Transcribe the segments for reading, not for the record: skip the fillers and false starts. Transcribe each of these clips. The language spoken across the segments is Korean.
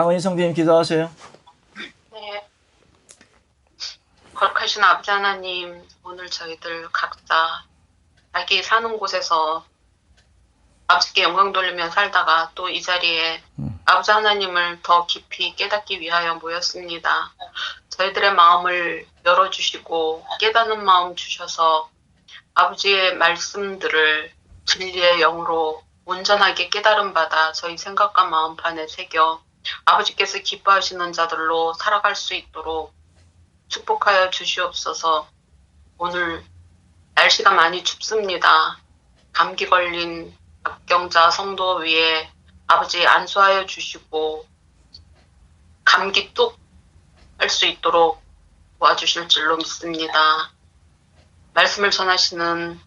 강원희 성도님 기도하세요. 네. 거룩하신 아버지 하나님, 오늘 저희들 각자 자기 사는 곳에서 아버지께 영광 돌리며 살다가 또 이 자리에 아버지 하나님을 더 깊이 깨닫기 위하여 모였습니다. 저희들의 마음을 열어주시고 깨닫는 마음 주셔서 아버지의 말씀들을 진리의 영으로 온전하게 깨달음 받아 저희 생각과 마음판에 새겨 아버지께서 기뻐하시는 자들로 살아갈 수 있도록 축복하여 주시옵소서. 오늘 날씨가 많이 춥습니다. 감기 걸린 박경자 성도 위에 아버지 안수하여 주시고 감기 뚝 할 수 있도록 도와주실 줄로 믿습니다. 말씀을 전하시는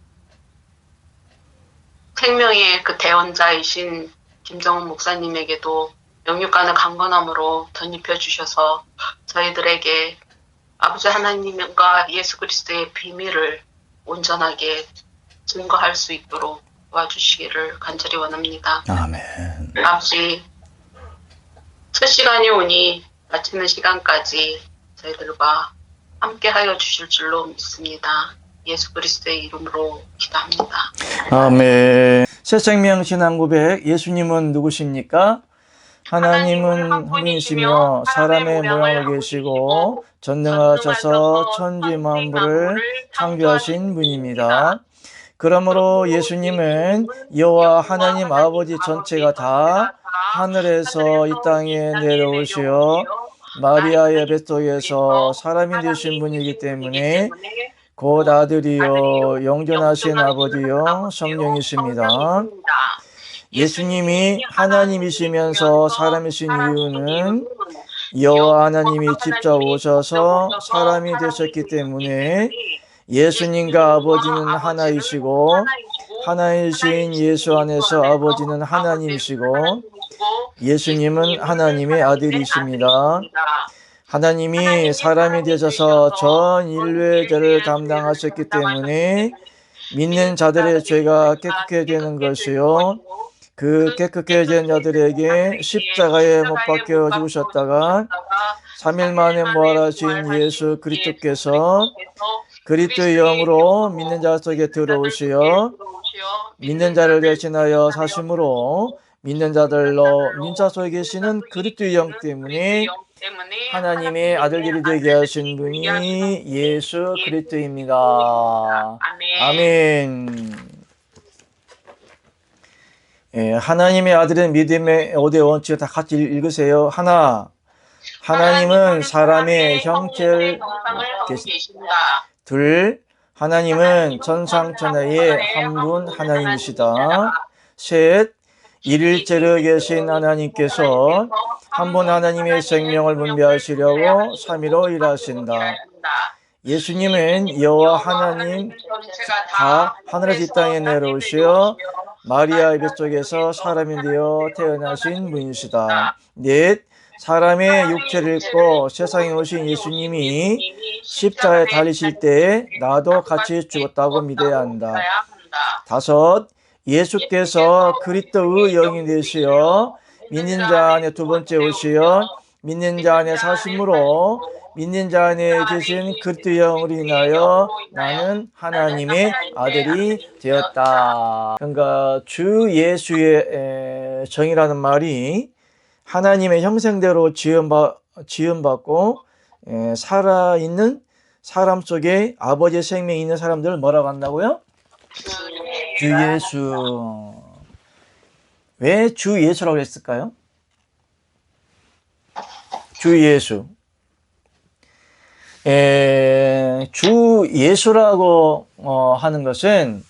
생명의 그 대원자이신 김정은 목사님에게도 영육간의 강건함으로 덧입혀 주셔서 저희들에게 아버지 하나님과 예수 그리스도의 비밀을 온전하게 증거할 수 있도록 도와주시기를 간절히 원합니다. 아멘. 아버지, 첫 시간이 오니 마치는 시간까지 저희들과 함께하여 주실 줄로 믿습니다. 예수 그리스도의 이름으로 기도합니다. 아멘. 새 생명 신앙 고백. 예수님은 누구십니까? 하나님은 한 분이시며 사람의 모양으로 계시고 전능하셔서 천지 만물을 창조하신 분입니다. 그러므로 예수님은 여호와 하나님 아버지 전체가 다 하늘에서 이 땅에 내려오시어 마리아의 뱃속에서 사람이 되신 분이기 때문에 곧 아들이요 영존하신 아버지요 성령이십니다. 예수님이 하나님이시면서 사람이신 이유는 여호와 하나님이 직접 오셔서 사람이 되셨기 때문에 예수님과 아버지는 하나이시고 하나이신 예수 안에서 아버지는 하나님이시고 예수님은 하나님의 아들이십니다. 하나님이 사람이 되셔서 전 인류의 죄를 담당하셨기 때문에 믿는 자들의 죄가 깨끗해지는 것이요 그 깨끗해진 자들에게 십자가에 못 박혀 죽으셨다가 3일 만에 부활하신 예수 그리스도께서 그리스도의 영으로 믿는 자 속에 들어오시어 믿는 자를 대신하여 사심으로 믿는 자 속에 계시는 그리스도의 영 때문에 하나님의 아들들이 되게 하신 분이 예수 그리스도입니다. 아멘. 예, 하나님의 아들은 믿음의 5대 원칙을 다 같이 읽으세요. 하나, 하나님은 사람의 형체를 계신다. 둘, 하나님은 천상천하의 한 분 하나님이시다. 셋, 일일체로 계신 하나님께서 한 분 하나님의 생명을 분배하시려고 삼위로 일하신다. 예수님은 여호와 하나님 다 하늘에서 이 땅에 내려오시어 마리아의 뱃속에서 사람이 되어 태어나신 분이시다. 넷, 사람의 육체를 입고 세상에 오신 예수님이 십자가에 달리실 때 나도 같이 죽었다고 믿어야 한다. 다섯, 예수께서 그리스도의 영이 되시어 믿는 자 안에 두 번째 오시어 믿는 자 안에 사심으로 믿는 자 안에 계신 그리스도의 영으로 인하여 나는 하나님의 아들이 되었다. 그러니까 주 예수의 정이라는 말이 하나님의 형상대로 지음받고 살아있는 사람 속에 아버지의 생명이 있는 사람들을 뭐라고 한다고요? 주 예수. 왜 주 예수라고 했을까요? 주 예수. 주 예수라고 하는 것은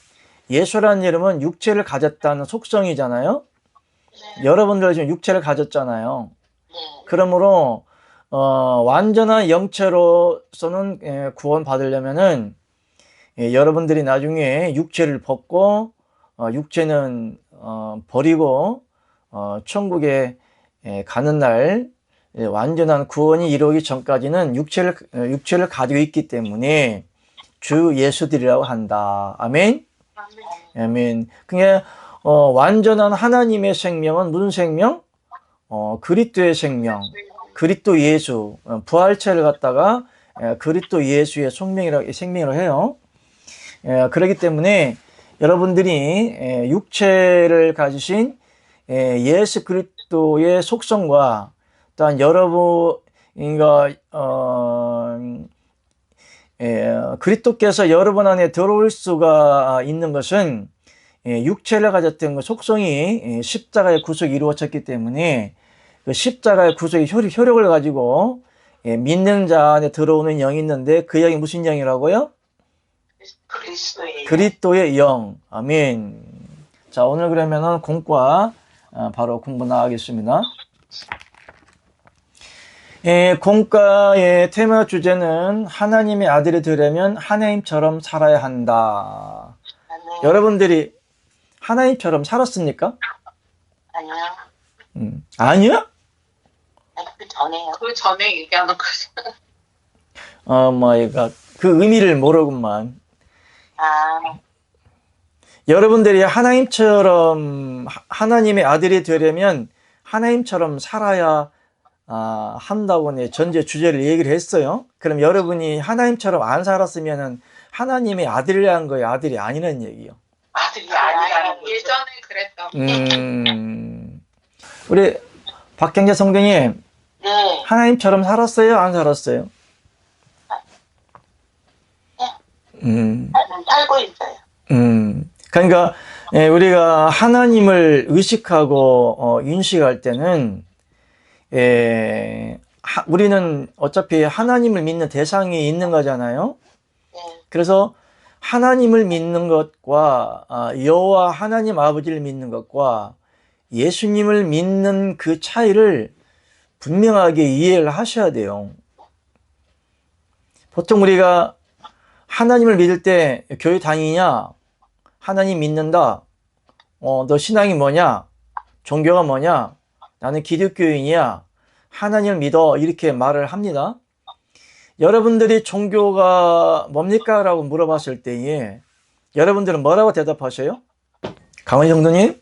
예수라는 이름은 육체를 가졌다는 속성이잖아요. 여러분들 지금 육체를 가졌잖아요. 그러므로 완전한 영체로서는 구원 받으려면은 여러분들이 나중에 육체를 벗고 육체는 버리고 천국에 가는 날 완전한 구원이 이루어지기 전까지는 육체를 가지고 있기 때문에 주 예수들이라고 한다. 아멘. 아멘. 그러니까 완전한 하나님의 생명은 무슨 생명? 그리스도의 생명, 그리스도 예수, 부활체를 갖다가 그리스도 예수의 생명이라고 해요. 그렇기 때문에 여러분들이 육체를 가지신 예수 그리스도의 속성과 또한 그리스도께서 여러분 안에 들어올 수가 있는 것은 육체를 가졌던 그 속성이 십자가의 구속이 이루어졌기 때문에 그 십자가의 구속의 효력을 가지고 믿는 자 안에 들어오는 영이 있는데 그 영이 무슨 영이라고요? 그리스도의 영. 아멘. 자, 오늘 그러면은 공과 바로 공부 나가겠습니다. 공과의 테마 주제는 하나님의 아들이 되려면 하나님처럼 살아야 한다. 여러분들이 하나님처럼 살았습니까? 아니요. 아니요? 그 전에요. 그 전에 얘기하는 거죠. 그 의미를 모르구만. 아, 여러분들이 하나님처럼 하나님의 아들이 되려면 하나님처럼 살아야 한다고 전제 주제를 얘기를 했어요. 그럼 여러분이 하나님처럼 안 살았으면 하나님의 아들이라는 거예요? 아들이 아니라는 얘기요? 아들이 아니라 예전에 그랬다고. 우리 박경재 성도님, 네. 하나님처럼 살았어요? 안 살았어요? 살고 있어요. 그러니까 우리가 하나님을 의식하고 인식할 때는 우리는 어차피 하나님을 믿는 대상이 있는 거잖아요. 네. 그래서 하나님을 믿는 것과 여호와 하나님 아버지를 믿는 것과 예수님을 믿는 그 차이를 분명하게 이해를 하셔야 돼요. 보통 우리가 하나님을 믿을 때 교회 다니냐? 하나님 믿는다. 너 신앙이 뭐냐? 종교가 뭐냐? 나는 기독교인이야. 하나님을 믿어. 이렇게 말을 합니다. 여러분들이 종교가 뭡니까? 라고 물어봤을 때에 여러분들은 뭐라고 대답하셔요? 강원 정도님?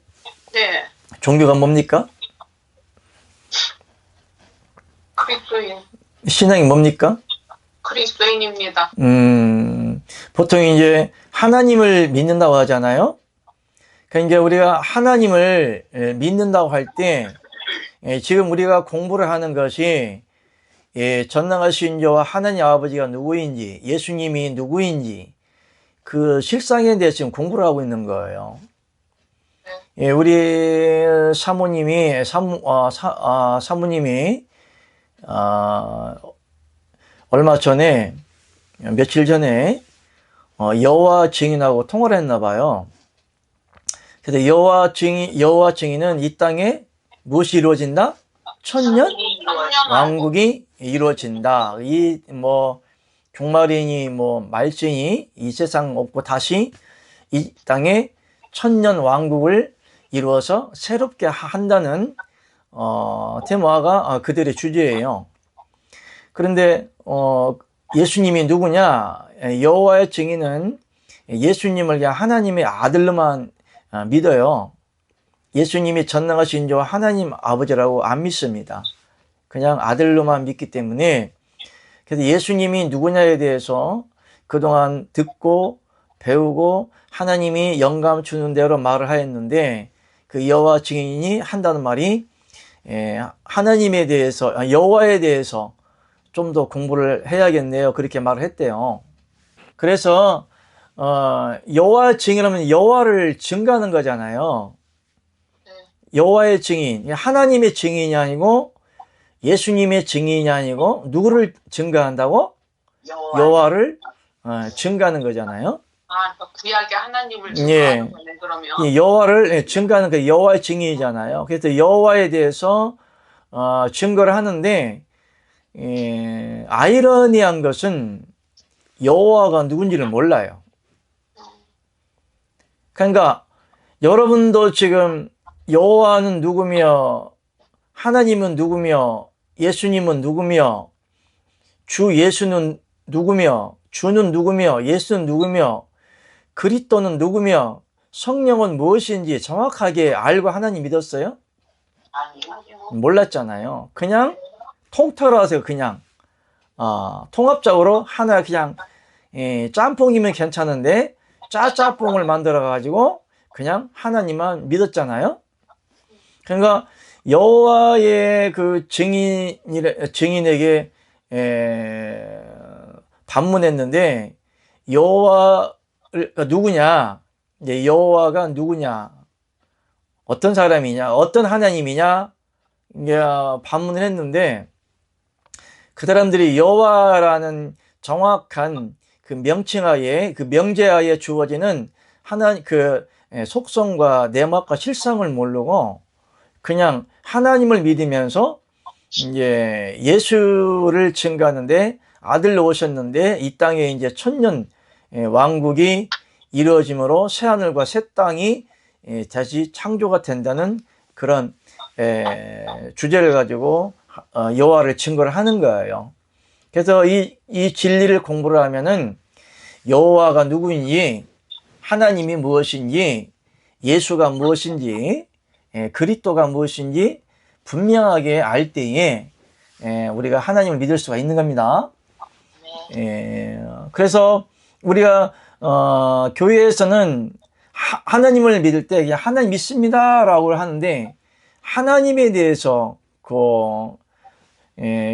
네. 종교가 뭡니까? 그리스도인. 신앙이 뭡니까? 그리스도인입니다. 보통 이제 하나님을 믿는다고 하잖아요. 그러니까 우리가 하나님을 믿는다고 할 때 지금 우리가 공부를 하는 것이 전능하신 자와 하나님 아버지가 누구인지, 예수님이 누구인지 그 실상에 대해서 지금 공부를 하고 있는 거예요. 우리 사모님이 얼마 전에 며칠 전에 여호와 증인하고 통화를 했나 봐요. 그래서 여호와 증인은 이 땅에 무엇이 이루어진다? 천년 왕국이 이루어진다. 이 종말이니 말증이 이 세상 없고 다시 이 땅에 천년 왕국을 이루어서 새롭게 한다는 테마가 그들의 주제예요. 그런데 예수님이 누구냐? 여호와의 증인은 예수님을 그냥 하나님의 아들로만 믿어요. 예수님이 전능하신 자 하나님 아버지라고 안 믿습니다. 그냥 아들로만 믿기 때문에 그래서 예수님이 누구냐에 대해서 그동안 듣고 배우고 하나님이 영감 주는 대로 말을 하였는데 그 여호와 증인이 한다는 말이 하나님에 대해서 여호와에 대해서 좀 더 공부를 해야겠네요. 그렇게 말을 했대요. 그래서 여호와 증인하면 여호와를 증거하는 거잖아요. 여호와의 증인, 하나님의 증인이 아니고 예수님의 증인이 아니고 누구를 증거한다고? 여호와를 증거하는 거잖아요. 구약의 하나님을 증거하는 거네, 그러면. 여호와를 증거하는 그 여호와의 증인이잖아요. 그래서 여호와에 대해서 증거를 하는데 아이러니한 것은 여호와가 누군지를 몰라요. 그러니까 여러분도 지금 여호와는 누구며 하나님은 누구며 예수님은 누구며 주 예수는 누구며 주는 누구며 예수는 누구며 그리스도는 누구며 성령은 무엇인지 정확하게 알고 하나님 믿었어요? 아니요. 몰랐잖아요. 그냥 통틀어서 그냥 통합적으로 하나 그냥 짬뽕이면 괜찮은데 짜짬뽕을 만들어 가지고 그냥 하나님만 믿었잖아요. 그러니까 여호와의 그 증인에게 반문했는데 여호와가 누구냐? 이제 여호와가 누구냐? 어떤 사람이냐? 어떤 하나님이냐? 이게 반문을 했는데 그 사람들이 여호와라는 정확한 그 명칭하에 그 명제하에 주어지는 하나님 그 속성과 내막과 실상을 모르고 그냥 하나님을 믿으면서 이제 예수를 증거하는데 아들로 오셨는데 이 땅에 이제 천년 왕국이 이루어짐으로 새 하늘과 새 땅이 다시 창조가 된다는 그런 주제를 가지고 여호와를 증거를 하는 거예요. 그래서 이 진리를 공부를 하면은 여호와가 누구인지, 하나님이 무엇인지, 예수가 무엇인지, 그리스도가 무엇인지 분명하게 알 때에 우리가 하나님을 믿을 수가 있는 겁니다. 그래서 우리가 교회에서는 하나님을 믿을 때 그냥 하나님 믿습니다라고 하는데 하나님에 대해서 그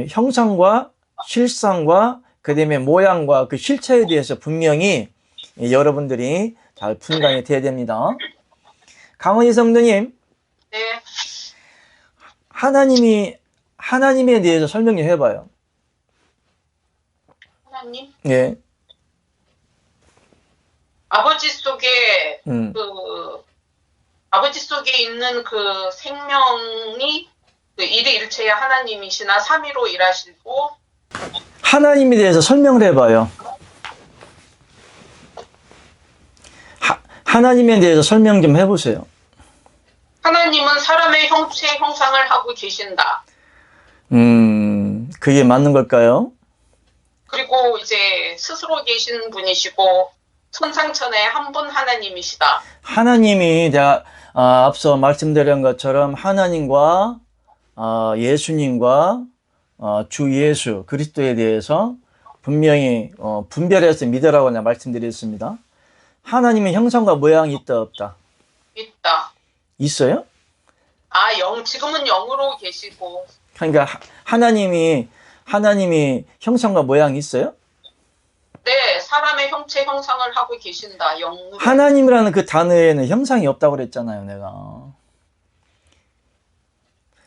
형상과 실상과 그 다음에 모양과 그 실체에 대해서 분명히 여러분들이 잘 분간이 돼야 됩니다. 강원희 성도님, 네. 하나님에 대해서 설명 좀 해봐요. 하나님? 예. 아버지 속에 아버지 속에 있는 그 생명이 그 일체의 하나님이시나 삼위로 일하시고 하나님에 대해서 설명을 해봐요. 하나님에 대해서 설명 좀 해보세요. 하나님은 사람의 형체 형상을 하고 계신다. 그게 맞는 걸까요? 그리고 이제 스스로 계신 분이시고 천상천의 한 분 하나님이시다. 하나님이 내가 앞서 말씀드린 것처럼 하나님과 예수님과 주 예수 그리스도에 대해서 분명히 분별해서 믿으라고 내가 말씀드렸습니다. 하나님의 형상과 모양이 있다 없다? 있다. 있어요? 지금은 영으로 계시고. 그러니까 하나님이 형상과 모양이 있어요? 네, 사람의 형체 형상을 하고 계신다. 영으로. 하나님이라는 그 단어에는 형상이 없다고 그랬잖아요, 내가.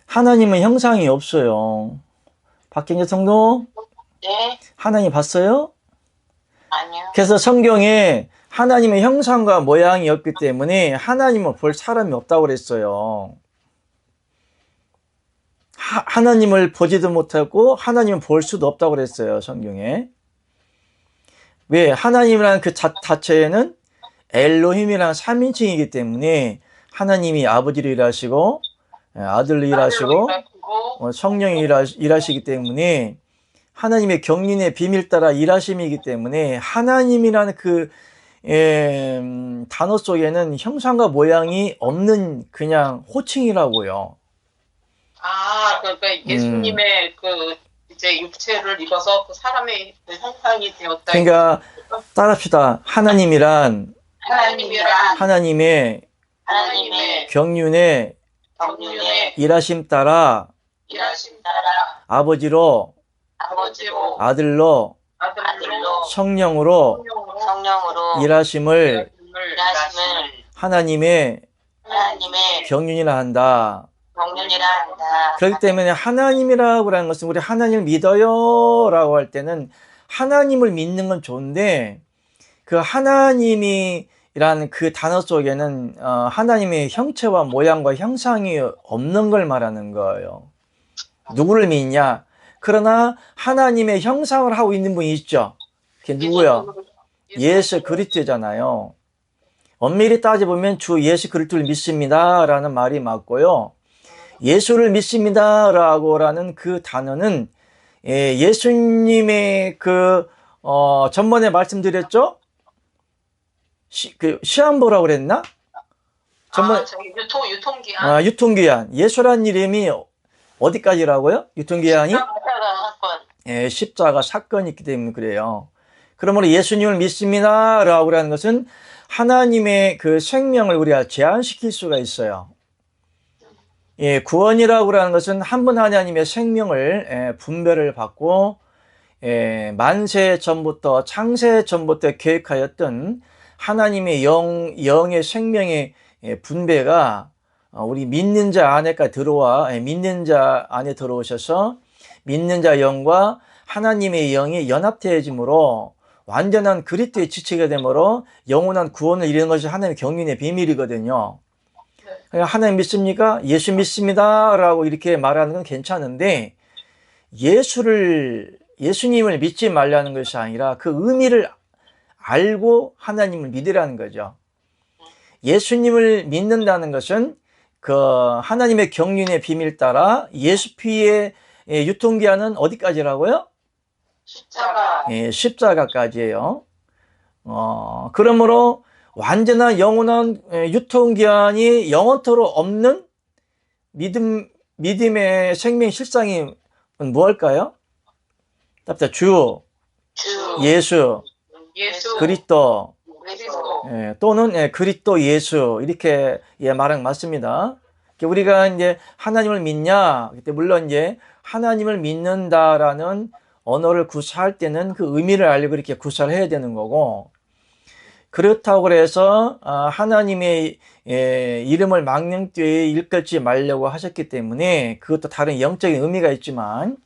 하나님은 형상이 없어요. 박경재 성도, 네. 하나님 봤어요? 아니요. 그래서 성경에 하나님의 형상과 모양이 없기 때문에 하나님을 볼 사람이 없다고 그랬어요. 하나님을 보지도 못하고 하나님을 볼 수도 없다고 그랬어요, 성경에. 왜? 하나님이라는 그 자체에는 엘로힘이라는 3인칭이기 때문에 하나님이 아버지로 일하시고 아들로 일하시고 성령이 일하시기 때문에 하나님의 경륜의 비밀 따라 일하심이기 때문에 하나님이라는 그 단어 속에는 형상과 모양이 없는 그냥 호칭이라고요. 그러니까 예수님의 그 이제 육체를 입어서 그 사람의 그 형상이 되었다. 그러니까 따라합시다. 하나님이란 하나님의 경륜의 일하심 따라 아버지로 아들로 성령으로 일하심을 하나님의 경륜이라 한다. 그렇기 때문에 하나님이라고 하는 것은 우리 하나님을 믿어요 라고 할 때는 하나님을 믿는 건 좋은데 그 하나님이라는 그 단어 속에는 하나님의 형체와 모양과 형상이 없는 걸 말하는 거예요. 누구를 믿냐? 그러나 하나님의 형상을 하고 있는 분이 있죠. 그게 누구야? 예수 그리스도잖아요. 엄밀히 따져보면 주 예수 그리스도를 믿습니다 라는 말이 맞고요. 예수를 믿습니다 라는 그 단어는 예수님의 전번에 말씀드렸죠? 그 시험 보라고 그랬나? 전부 저기 유통기한. 유통기한. 예수란 이름이 어디까지라고요? 유통기한이? 십자가 사건. 예, 십자가 사건이 있기 때문에 그래요. 그러므로 예수님을 믿습니다라고 하는 것은 하나님의 그 생명을 우리가 제한시킬 수가 있어요. 예, 구원이라고 하는 것은 한 분 하나님의 생명을 분별을 받고 만세 전부터 창세 전부터 계획하였던 하나님의 영의 생명의 분배가 우리 믿는 자 안에까지 들어와 믿는 자 안에 들어오셔서 믿는 자 영과 하나님의 영이 연합되어짐으로 완전한 그리스도의 지체가 되므로 영원한 구원을 이루는 것이 하나님의 경륜의 비밀이거든요. 그러니까 하나님 믿습니까? 예수 믿습니다 라고 이렇게 말하는 건 괜찮은데 예수님을 믿지 말라는 것이 아니라 그 의미를 알고 하나님을 믿으라는 거죠. 예수님을 믿는다는 것은 그 하나님의 경륜의 비밀 따라 예수 피의 유통기한은 어디까지라고요? 십자가. 예, 십자가까지예요. 그러므로 완전한 영원한 유통기한이 영원토록 없는 믿음의 생명 실상이 무엇일까요? 답답 주, 예수, 그리스도, 또는 그리스도 예수 이렇게 말하는 게 맞습니다. 우리가 이제 하나님을 믿냐? 그때 물론 이제 하나님을 믿는다라는 언어를 구사할 때는 그 의미를 알고 이렇게 구사를 해야 되는 거고, 그렇다고 그래서 하나님의 이름을 망령되이 일컫지 말려고 하셨기 때문에 그것도 다른 영적인 의미가 있지만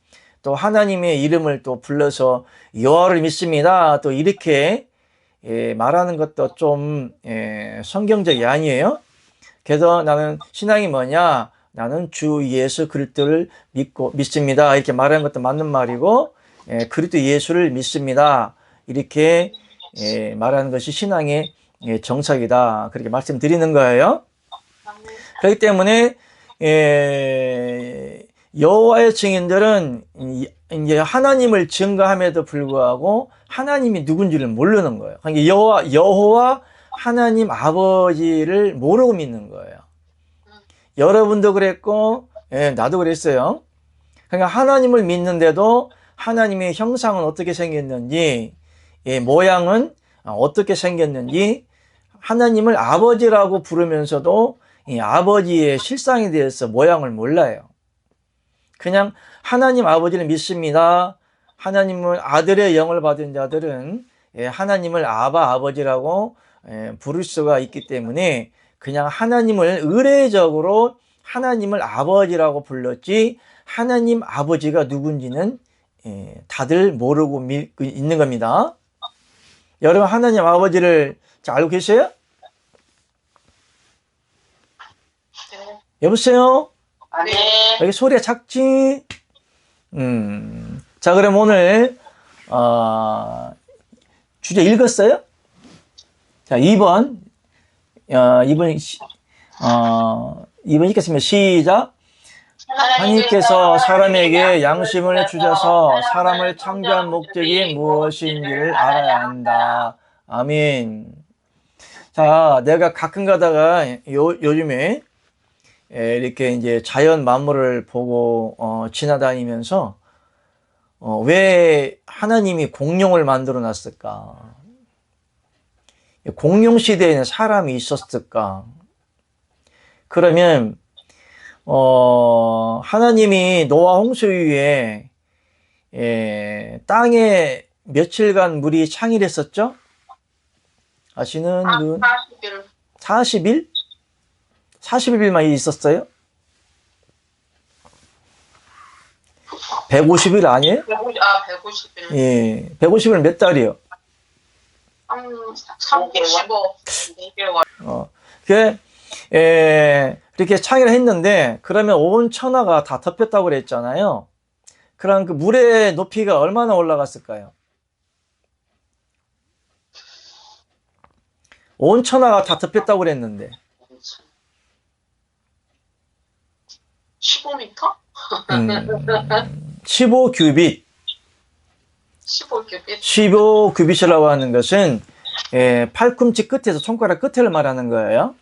또 하나님의 이름을 또 불러서 여호와를 믿습니다 또 이렇게 말하는 것도 좀 성경적이 아니에요. 그래서 나는 신앙이 뭐냐? 나는 주 예수 그리스도를 믿습니다 이렇게 말하는 것도 맞는 말이고, 그리스도 예수를 믿습니다 이렇게 말하는 것이 신앙의 정석이다 그렇게 말씀드리는 거예요. 그렇기 때문에 여호와의 증인들은 이제 하나님을 증거함에도 불구하고 하나님이 누군지를 모르는 거예요. 그러니까 여호와 하나님 아버지를 모르고 믿는 거예요. 여러분도 그랬고 나도 그랬어요. 그러니까 하나님을 믿는데도 하나님의 형상은 어떻게 생겼는지, 모양은 어떻게 생겼는지, 하나님을 아버지라고 부르면서도 이 아버지의 실상에 대해서 모양을 몰라요. 그냥 하나님 아버지를 믿습니다. 하나님을 아들의 영을 받은 자들은 하나님을 아버지라고 부를 수가 있기 때문에 그냥 하나님을 의례적으로 하나님을 아버지라고 불렀지 하나님 아버지가 누군지는 다들 모르고 있는 겁니다. 여러분 하나님 아버지를 잘 알고 계세요? 네. 여보세요? 네. 여기 소리가 작지? 자, 그럼 오늘 주제 읽었어요? 자, 2번 2번 읽겠습니다. 시작. 하나님께서 사람에게 양심을 주셔서 사람을 창조한 목적이 무엇인지를 알아야 한다. 아멘. 자, 내가 가끔 가다가 요즘에 이렇게 이제 자연 만물을 보고 지나다니면서 왜 하나님이 공룡을 만들어 놨을까? 공룡 시대에는 사람이 있었을까? 그러면 하나님이 노아 홍수 이후에 땅에 며칠간 물이 창일했었죠? 아시는 분? 40일? 40일만 있었어요? 150일 아니에요? 150일. 예. 150일은 몇 달이요? 365개월. 이렇게 창의를 했는데, 그러면 온 천하가 다 덮였다고 그랬잖아요. 그럼 그 물의 높이가 얼마나 올라갔을까요? 온 천하가 다 덮였다고 그랬는데. 15m? 15규빗. 15규빗? 15규빗이라고 하는 것은 팔꿈치 끝에서 손가락 끝을 말하는 거예요.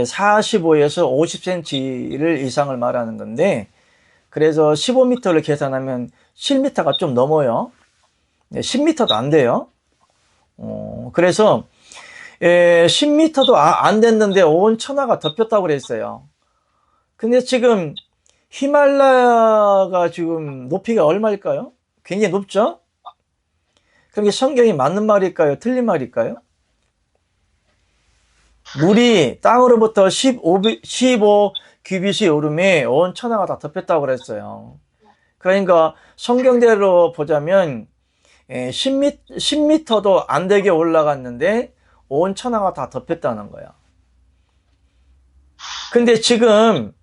45에서 50cm를 이상을 말하는 건데, 그래서 15m를 계산하면 7m가 좀 넘어요. 10m도 안 돼요. 그래서 10m도 안 됐는데 온 천하가 덮였다고 그랬어요. 근데 지금 히말라야가 지금 높이가 얼마일까요? 굉장히 높죠? 그럼 이게 성경이 맞는 말일까요? 틀린 말일까요? 물이 땅으로부터 15 규빗이 오름에 온 천하가 다 덮였다고 그랬어요. 그러니까 성경대로 보자면 10m도 안 되게 올라갔는데 온 천하가 다 덮였다는 거야. 근데 지금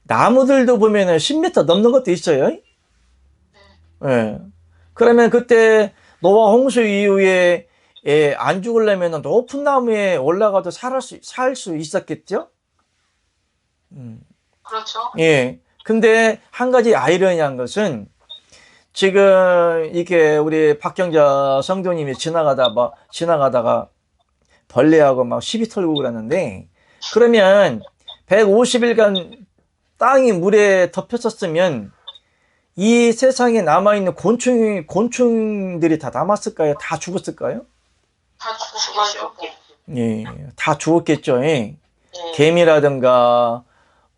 나무들도 보면은 10m 넘는 것도 있어요. 예. 그러면 그때 노아 홍수 이후에 안 죽으려면 높은 나무에 올라가도 살 수 있었겠죠? 그렇죠. 예. 근데 한 가지 아이러니한 것은 지금 이게 우리 박경자 성도님이 지나가다가 벌레하고 막 시비 털고 그러는데, 그러면 150일간 땅이 물에 덮였었으면 이 세상에 남아있는 곤충들이 다 남았을까요? 다 죽었을까요? 다 죽었죠. 예, 다 죽었겠죠. 예. 네. 개미라든가,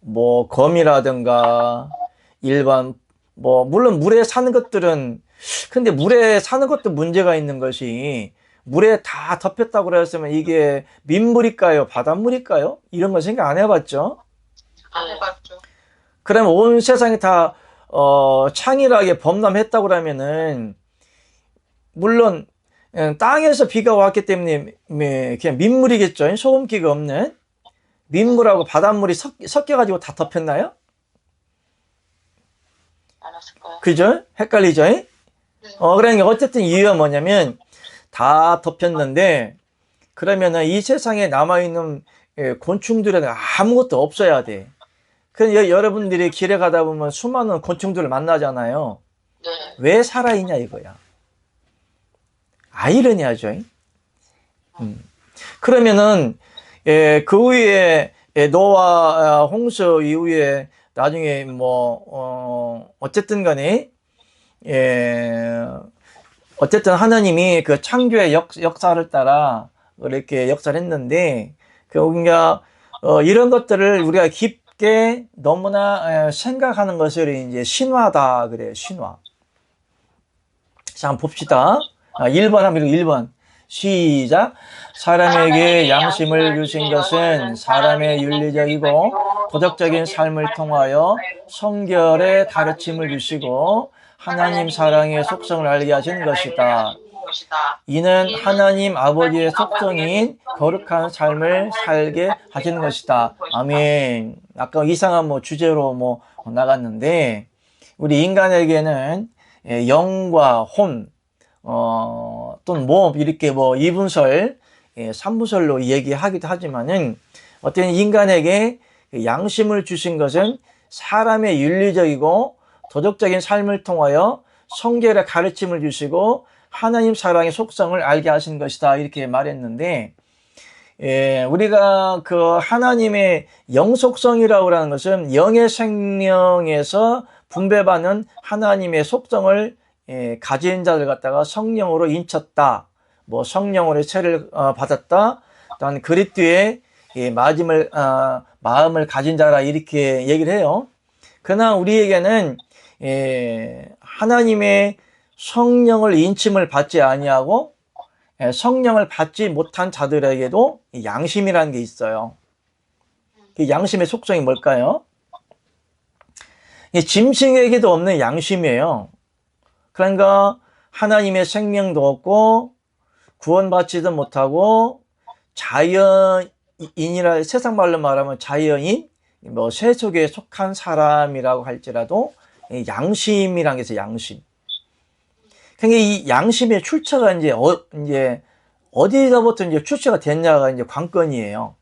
뭐, 거미라든가, 일반, 뭐, 물론 물에 사는 것들은, 근데 물에 사는 것도 문제가 있는 것이, 물에 다 덮였다고 그랬으면 이게 민물일까요? 바닷물일까요? 이런 거 생각 안 해봤죠? 안 해봤죠. 그러면 온 세상이 다, 창일하게 범람했다고 그러면은, 물론, 땅에서 비가 왔기 때문에 그냥 민물이겠죠. 소금기가 없는. 민물하고 바닷물이 섞여가지고 다 덮였나요? 알았을 거예요. 그죠? 헷갈리죠? 그러니까 어쨌든 이유가 뭐냐면, 다 덮였는데, 그러면은 이 세상에 남아있는 곤충들은 아무것도 없어야 돼. 그래서 여러분들이 길에 가다 보면 수많은 곤충들을 만나잖아요. 네. 왜 살아있냐 이거야. 아이러니하죠. 그러면은 그 후에 노아 홍수 이후에 나중에 뭐 어쨌든 간에 어쨌든 하나님이 그 창조의 역사를 따라 이렇게 역사를 했는데, 그러니까 이런 것들을 우리가 깊게 너무나 생각하는 것을 이제 신화다 그래요. 신화. 자, 한번 봅시다. 1번 하면 1번. 시작. 사람에게 양심을 주신 것은 사람의 윤리적이고 도덕적인 삶을 통하여 성결의 가르침을 주시고 하나님 사랑의 속성을 알게 하신 것이다. 이는 하나님 아버지의 속성인 거룩한 삶을 살게 하시는 것이다. 아멘. 아까 이상한 주제로 나갔는데, 우리 인간에게는 영과 혼, 또는 이렇게 이분설, 삼분설로 얘기하기도 하지만은, 어떤 인간에게 양심을 주신 것은 사람의 윤리적이고 도덕적인 삶을 통하여 성결의 가르침을 주시고 하나님 사랑의 속성을 알게 하신 것이다. 이렇게 말했는데, 우리가 그 하나님의 영속성이라고 하는 것은 영의 생명에서 분배받는 하나님의 속성을 가진 자들 갖다가 성령으로 인쳤다. 성령으로 세를 받았다. 또한 그리스도의 마음을 가진 자라 이렇게 얘기를 해요. 그러나 우리에게는 하나님의 성령을 인침을 받지 아니하고 성령을 받지 못한 자들에게도 양심이라는 게 있어요. 그 양심의 속성이 뭘까요? 짐승에게도 없는 양심이에요. 그러니까 하나님의 생명도 없고 구원받지도 못하고 자연인이라, 세상 말로 말하면 자연인, 세속에 속한 사람이라고 할지라도 양심이라는 게 있어요. 양심. 그러니까 이 양심의 출처가 이제 어디서부터 이제 출처가 됐냐가 이제 관건이에요.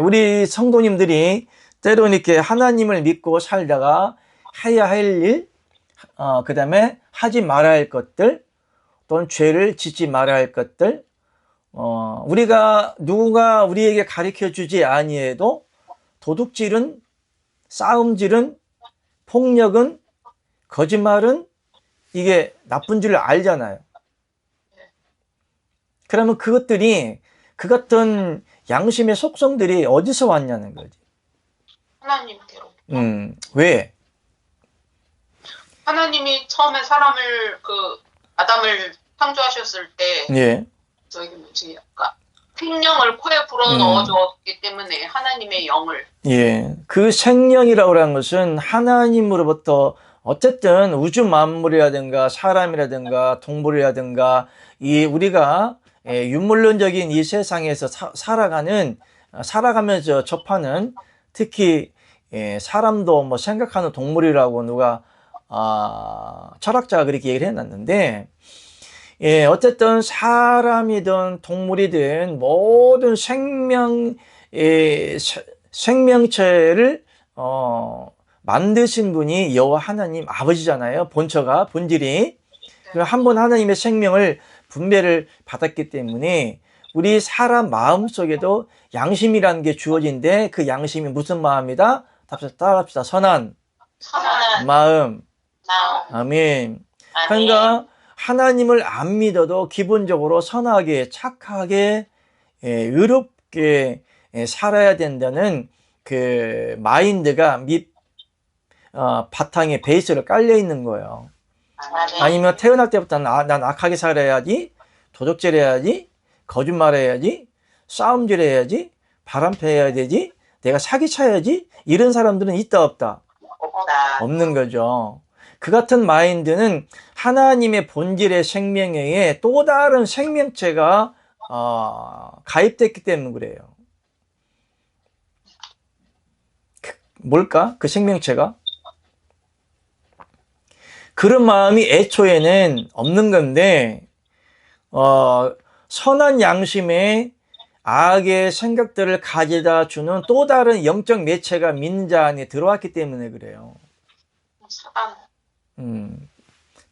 우리 성도님들이 때로는 이렇게 하나님을 믿고 살다가 해야 할 일, 그 다음에 하지 말아야 할 것들, 또는 죄를 짓지 말아야 할 것들, 우리가 누군가 우리에게 가르쳐 주지 아니해도 도둑질은, 싸움질은, 폭력은, 거짓말은 이게 나쁜 줄 알잖아요. 그러면 그것들이, 그 같은 양심의 속성들이 어디서 왔냐는 거지. 하나님께로. 왜? 하나님이 처음에 사람을 아담을 창조하셨을 때 예. 저기 뭐지 아까 생명을 코에 불어 넣어줬기 때문에 하나님의 영을 예. 그 생명이라고 하는 것은 하나님으로부터 어쨌든 우주 만물이라든가 사람이라든가 동물이라든가 이 우리가 윤물론적인 이 세상에서 살아가면서 접하는 특히 사람도 뭐 생각하는 동물이라고 누가 철학자가 그렇게 얘기를 해놨는데 어쨌든 사람이든 동물이든 모든 생명체를 만드신 분이 여호와 하나님 아버지잖아요. 본질이. 한 번 하나님의 생명을 분배를 받았기 때문에 우리 사람 마음 속에도 양심이라는 게 주어진데 그 양심이 무슨 마음이다? 따라합시다. 선한 마음. 아멘. 그러니까 하나님을 안 믿어도 기본적으로 선하게, 착하게, 의롭게 살아야 된다는 그 마인드가 바탕에 베이스로 깔려 있는 거예요. 아니면 태어날 때부터 난 악하게 살아야지, 도둑질 해야지, 거짓말 해야지, 싸움질 해야지, 바람펴 해야 되지, 내가 사기쳐야지, 이런 사람들은 있다 없다? 없는 거죠. 그 같은 마인드는 하나님의 본질의 생명에 또 다른 생명체가 가입됐기 때문에 그래요. 뭘까? 그 생명체가? 그런 마음이 애초에는 없는 건데 선한 양심에 악의 생각들을 가져다 주는 또 다른 영적 매체가 믿는 자 안에 들어왔기 때문에 그래요.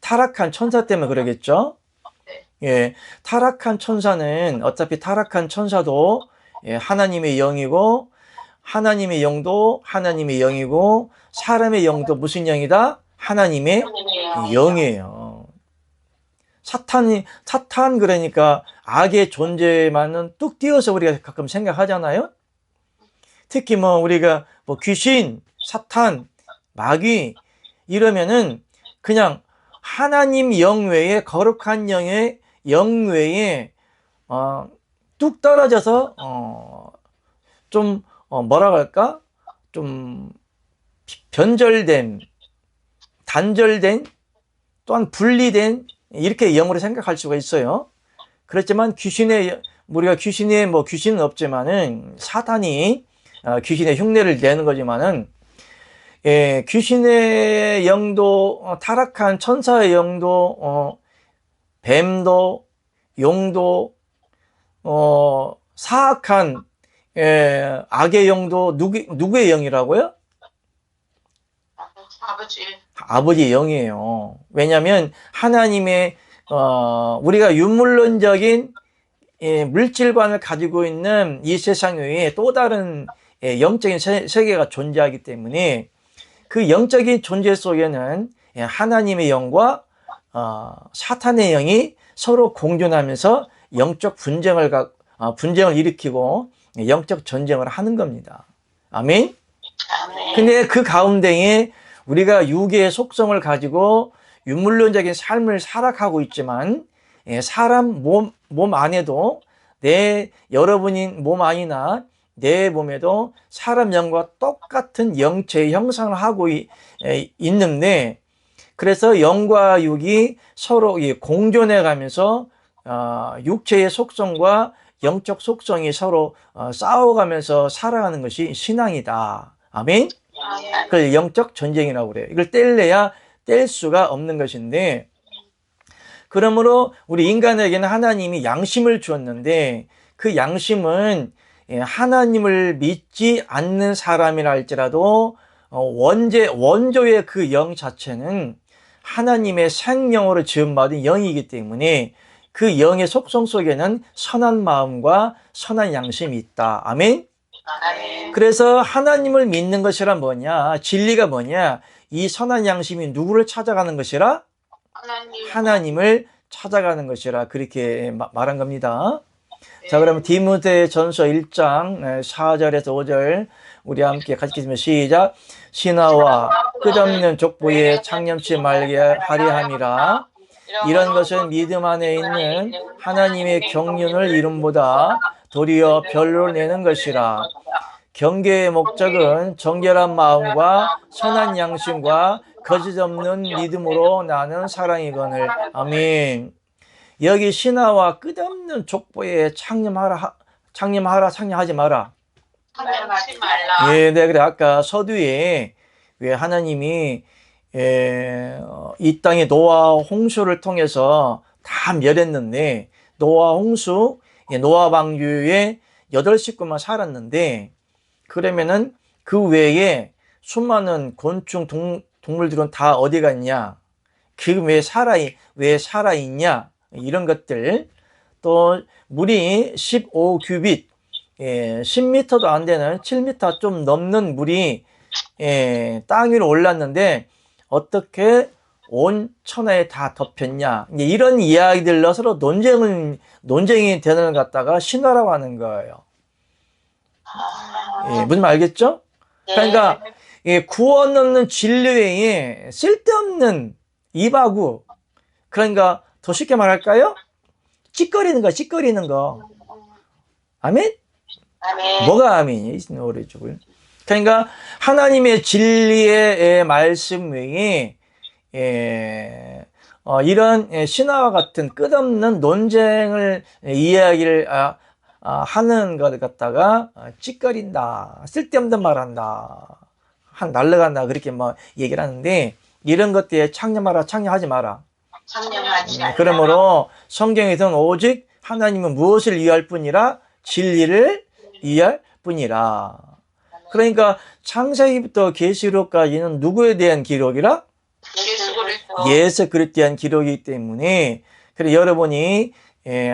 타락한 천사 때문에 그러겠죠? 예, 타락한 천사는 어차피 타락한 천사도 하나님의 영이고 하나님의 영도 하나님의 영이고 사람의 영도 무슨 영이다? 하나님의 영이에요. 사탄 그러니까 악의 존재만은 뚝 띄어서 우리가 가끔 생각하잖아요. 특히 우리가 귀신, 사탄, 마귀 이러면은 그냥 하나님 영 외에 거룩한 영의 영 외에 뚝 떨어져서 좀 뭐라 할까? 좀 변절된, 단절된, 또한 분리된 이렇게 영으로 생각할 수가 있어요. 그렇지만 우리가 귀신은 없지만은 사탄이 귀신의 흉내를 내는 거지만은 귀신의 영도 타락한 천사의 영도 뱀도 용도 사악한 악의 영도 누구의 영이라고요? 아버지의 영이에요. 왜냐하면 하나님의 우리가 윤물론적인 물질관을 가지고 있는 이 세상 외에 또 다른 영적인 세계가 존재하기 때문에 그 영적인 존재 속에는 하나님의 영과 사탄의 영이 서로 공존하면서 영적 분쟁을 일으키고 영적 전쟁을 하는 겁니다. 아멘? 근데 그 가운데에 우리가 육의 속성을 가지고 윤물론적인 삶을 살아가고 있지만 사람 몸 안에도 여러분인 몸 안이나 내 몸에도 사람 영과 똑같은 영체의 형상을 하고 있는데 그래서 영과 육이 서로 공존해 가면서 육체의 속성과 영적 속성이 서로 싸워가면서 살아가는 것이 신앙이다. 아멘? 그걸 영적 전쟁이라고 그래요. 이걸 뗄래야 뗄 수가 없는 것인데 그러므로 우리 인간에게는 하나님이 양심을 주었는데 그 양심은 하나님을 믿지 않는 사람이라 할지라도 원조의 그 영 자체는 하나님의 생명으로 지음받은 영이기 때문에 그 영의 속성 속에는 선한 마음과 선한 양심이 있다. 아멘. 아멘. 그래서 하나님을 믿는 것이란 뭐냐? 진리가 뭐냐? 이 선한 양심이 누구를 찾아가는 것이라? 하나님을 찾아가는 것이라 그렇게 말한 겁니다. 자, 그러면 디모데전서 1장 4절에서 5절 우리 함께 같이 읽으면 시작. 신하와 끝없는 족보에 창념치 말게 하려 함이라. 이런 것은 믿음 안에 있는 하나님의 경륜을 이름보다 도리어 별로를 내는 것이라. 경계의 목적은 정결한 마음과 선한 양심과 거짓 없는 믿음으로 나는 사랑이거늘. 아멘. 여기 신하와 끝없는 족보에 창념하지 마라. 창념하지 말라. 예, 네, 그래. 아까 서두에 왜 하나님이 이 땅에 노아 홍수를 통해서 다 멸했는데, 노아 홍수, 노아 방주에 8식구만 살았는데, 그러면은 그 외에 수많은 곤충, 동물들은 다 어디 갔냐? 그 왜 살아있냐? 이런 것들. 또 물이 15규빗, 10m도 안 되는 7m 좀 넘는 물이 땅 위로 올랐는데 어떻게 온 천하에 다 덮였냐? 이런 이야기들로 서로 논쟁이 되는 걸 갖다가 신화라고 하는 거예요. 무슨 말 알겠죠? 그러니까 구원 없는 진리 외에 쓸데없는 이바구, 그러니까 더 쉽게 말할까요? 찌꺼리는 거. 아멘? 아멘. 뭐가 아멘이에요? 우리 쪽을. 그러니까 하나님의 진리의 말씀 외에 이런 신화와 같은 끝없는 논쟁을 이야기를 하는 것 갖다가 찌꺼린다, 쓸데없는 말한다, 날라간다, 그렇게 뭐 얘기를 하는데, 이런 것들에 창념하지 마라. 창념하지 말라. 그러므로 성경에서는 오직 하나님은 무엇을 위할 뿐이라? 진리를 위할 뿐이라. 그러니까 창세기부터 계시록까지는 누구에 대한 기록이라? 예수 그리스도에 대한 기록이기 때문에, 그래서 여러분이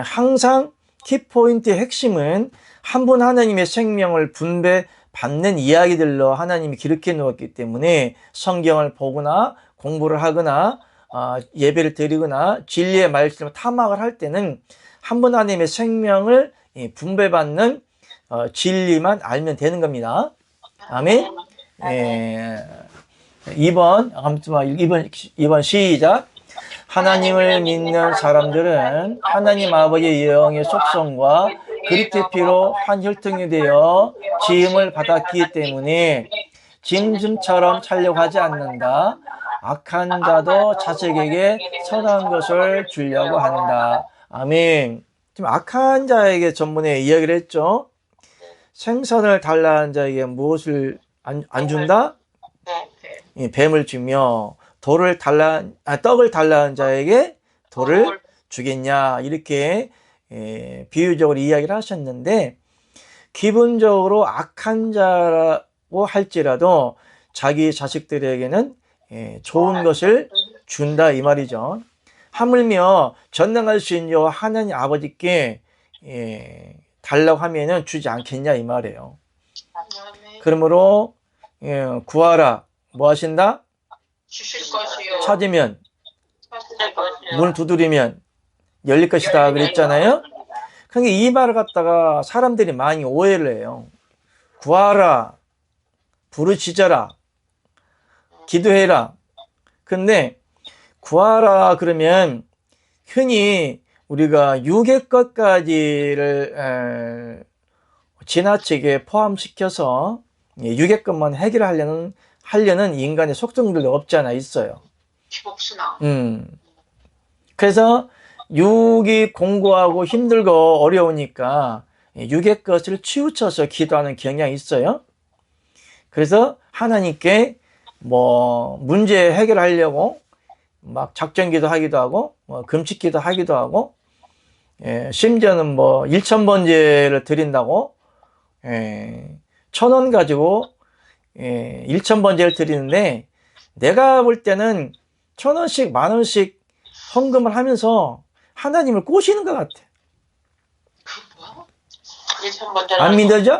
항상 키포인트의 핵심은 한 분 하나님의 생명을 분배받는 이야기들로 하나님이 기록해 놓았기 때문에, 성경을 보거나 공부를 하거나 예배를 드리거나 진리의 말씀을 탐학을 할 때는 한 분 하나님의 생명을 분배받는 진리만 알면 되는 겁니다. 아멘. 2번 시작. 하나님을 믿는 사람들은 하나님 아버지의 영의 속성과 그리스도의 피로 한 혈통이 되어 지음을 받았기 때문에 짐승처럼 살려고 하지 않는다. 악한 자도 자식에게 선한 것을 주려고 한다. 아멘. 지금 악한 자에게 전문에 이야기를 했죠. 생선을 달라는 자에게 무엇을 안 준다? 뱀을 주며 떡을 달라는 자에게 돌을 주겠냐, 이렇게 비유적으로 이야기를 하셨는데, 기본적으로 악한 자라고 할지라도 자기 자식들에게는 좋은 것을 준다, 이 말이죠. 하물며 전능할 수 있는 여호와 하나님 아버지께 달라고 하면은 주지 않겠냐, 이 말이에요. 그러므로 구하라, 뭐 하신다? 주실 것이요. 찾으면, 문 두드리면 열릴 것이다 그랬잖아요. 그러니까 이 말을 갖다가 사람들이 많이 오해를 해요. 구하라, 부르짖어라, 기도해라. 근데 구하라 그러면 흔히 우리가 육의 것까지를 지나치게 포함시켜서 육의 것만 해결하려는 인간의 속성들도 없지 않아 있어요. 기복순화. 그래서 육이 공고하고 힘들고 어려우니까 육의 것을 치우쳐서 기도하는 경향이 있어요. 그래서 하나님께 뭐 문제 해결하려고 막 작전기도 하기도 하고 금식기도 하기도 하고, 심지어는 뭐 1,000번제를 드린다고 1,000원 가지고 1,000번제를 드리는데, 내가 볼 때는 1,000원씩 10,000원씩 헌금을 하면서 하나님을 꼬시는 것 같아. 뭐야? 1천 번째 안 믿어져?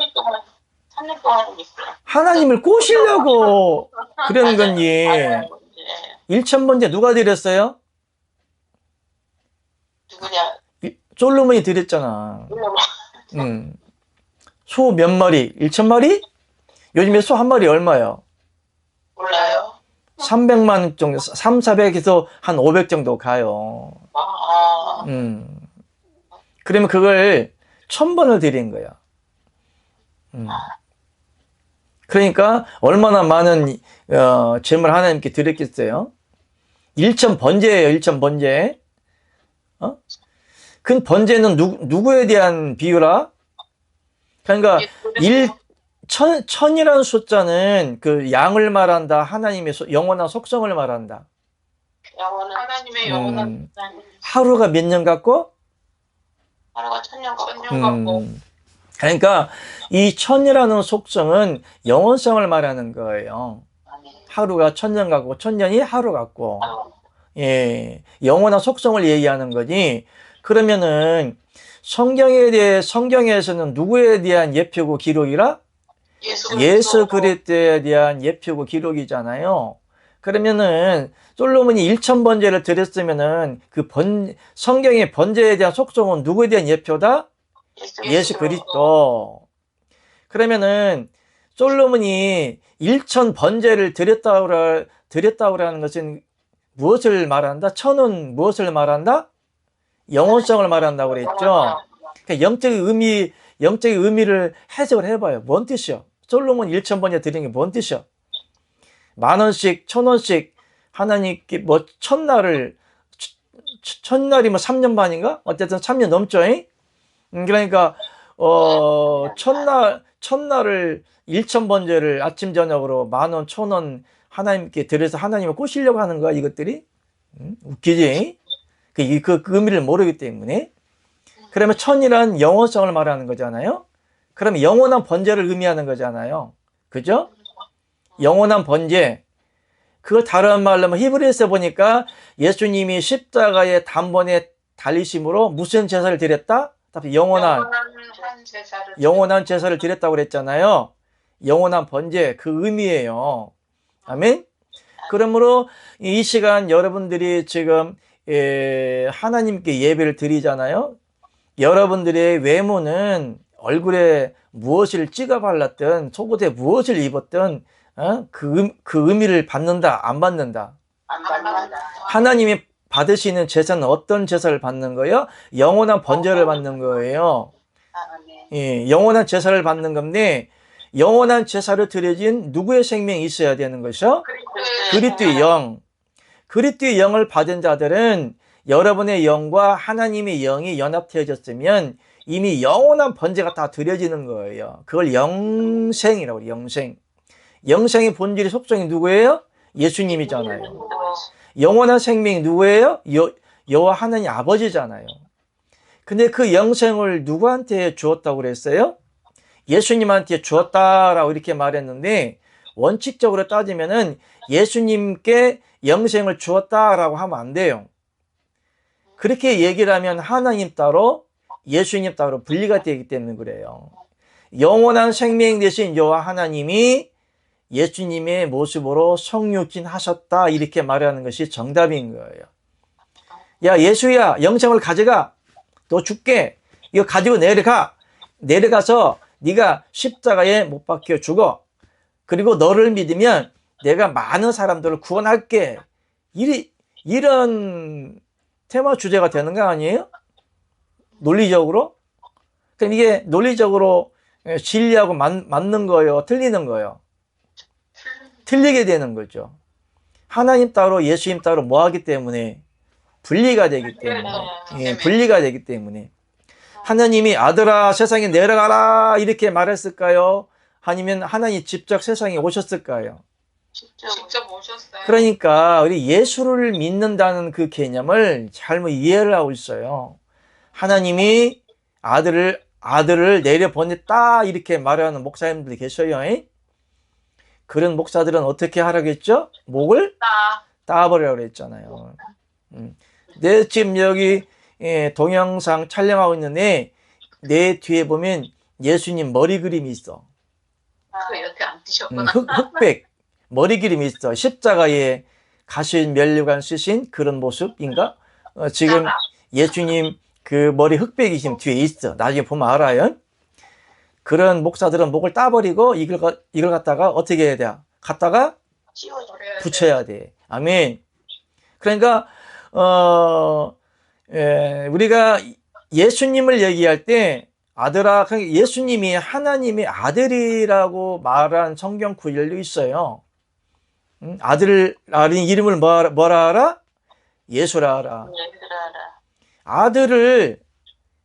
3년 동안 있어요. 하나님을 꼬시려고 그러는 건지. 맞아요. 예. 1,000번째 누가 드렸어요? 누구냐? 솔로몬이 드렸잖아. 물론 소 몇 마리? 1,000마리? 요즘에 소 한 마리 얼마요? 몰라요. 300만 정도, 3, 400에서 한 500 정도 가요. 아, 그러면 그걸 1,000번을 드린 거야. 그러니까 얼마나 많은 재물 하나님께 드렸겠어요? 1,000번제예요, 1,000번제. 그 번제는 누구에 대한 비유라? 그러니까 천이라는 숫자는 그 양을 말한다. 하나님의 영원한 속성을 말한다. 영원한 하나님의 영원한 하루가 몇 년 같고? 하루가 1,000년 같고. 1,000년 같고. 그러니까 이 천이라는 속성은 영원성을 말하는 거예요. 하루가 1,000년 같고 1,000년이 하루 같고. 예, 영원한 속성을 얘기하는 거지. 그러면은 성경에서는 누구에 대한 예표고 기록이라? 예수 그리스도에 대한 예표고 기록이잖아요. 그러면은 솔로몬이 1,000번제를 드렸으면은 그 성경의 번제에 대한 속성은 누구에 대한 예표다? 예수 그리스도. 그러면은 솔로몬이 1,000번제를 드렸다고 하는 것은 무엇을 말한다? 천은 무엇을 말한다? 영원성을 말한다고 그랬죠. 그러니까 영적인 의미를 해석을 해봐요. 뭔 뜻이요? 솔로몬 1,000번째 드린 게 뭔 뜻이요? 10,000원씩, 1,000원씩 하나님께 뭐 첫날이 뭐 3년 반인가? 어쨌든 3년 넘죠. 그러니까 첫날을 1,000번째를 아침 저녁으로 10,000원, 1,000원 하나님께 드려서 하나님을 꼬시려고 하는 거야, 이것들이. 웃기지? 그 의미를 모르기 때문에. 그러면 천이란 영원성을 말하는 거잖아요. 그러면 영원한 번제를 의미하는 거잖아요. 그죠? 영원한 번제. 그걸 다른 말로 하면 히브리서에 보니까 예수님이 십자가의 단번에 달리심으로 무슨 제사를 드렸다? 영원한 제사를 드렸다고 그랬잖아요. 영원한 번제, 그 의미예요. 아멘? 그러므로 이 시간 여러분들이 지금 하나님께 예배를 드리잖아요. 여러분들의 외모는 얼굴에 무엇을 찍어 발랐든 속옷에 무엇을 입었든 그 의미를 받는다, 안 받는다? 안 받는다. 하나님이 받으시는 제사는 어떤 제사를 받는 거예요? 영원한 번제를 받는 거예요. 예, 영원한 제사를 받는 건데 영원한 제사를 드려진 누구의 생명이 있어야 되는 것이요? 그리스도의 영. 그리스도의 영을 받은 자들은 여러분의 영과 하나님의 영이 연합되어졌으면 이미 영원한 번제가 다 드려지는 거예요. 그걸 영생이라고 해요. 영생. 영생의 본질의 속성이 누구예요? 예수님이잖아요. 영원한 생명이 누구예요? 여호와 하나님 아버지잖아요. 근데 그 영생을 누구한테 주었다고 그랬어요? 예수님한테 주었다라고 이렇게 말했는데 원칙적으로 따지면은 예수님께 영생을 주었다라고 하면 안 돼요. 그렇게 얘기를 하면 하나님 따로 예수님 따로 분리가 되기 때문에 그래요. 영원한 생명 되신 여호와 하나님이 예수님의 모습으로 성육신 하셨다 이렇게 말하는 것이 정답인 거예요. 야 예수야 영생을 가져가. 너 줄게. 이거 가지고 내려가. 내려가서 네가 십자가에 못 박혀 죽어. 그리고 너를 믿으면 내가 많은 사람들을 구원할게. 이런 테마 주제가 되는 거 아니에요? 논리적으로? 그럼 이게 논리적으로 진리하고 맞는 거예요? 틀리는 거예요? 틀리게 되는 거죠. 하나님 따로 예수님 따로 뭐 하기 때문에? 분리가 되기 때문에. 예, 분리가 되기 때문에. 하나님이 아들아 세상에 내려가라 이렇게 말했을까요? 아니면 하나님 직접 세상에 오셨을까요? 직접 오셨어요. 그러니까 우리 예수를 믿는다는 그 개념을 잘못 이해를 하고 있어요. 하나님이 아들을 내려보냈다 이렇게 말하는 목사님들이 계셔요. 그런 목사들은 어떻게 하라고 했죠? 목을 따버리라고 그랬잖아요. 내 지금 여기 동영상 촬영하고 있는데 내 뒤에 보면 예수님 머리 그림이 있어. 그 옆에 안 뜨셨구나. 흑백 머리 그림이 있어. 십자가에 가신 면류관 쓰신 그런 모습인가? 지금 예수님 그 머리 흑백이심 뒤에 있어. 나중에 보면 알아요. 그런 목사들은 목을 따버리고 이걸 갖다가 어떻게 해야 돼? 갖다가 씌워줘요. 붙여야 돼. 아멘. 그러니까 우리가 예수님을 얘기할 때 아들아, 그러니까 예수님이 하나님의 아들이라고 말한 성경 구절도 있어요. 아들인 이름을 뭐라 하라? 예수라 하라. 네, 그러라. 아들을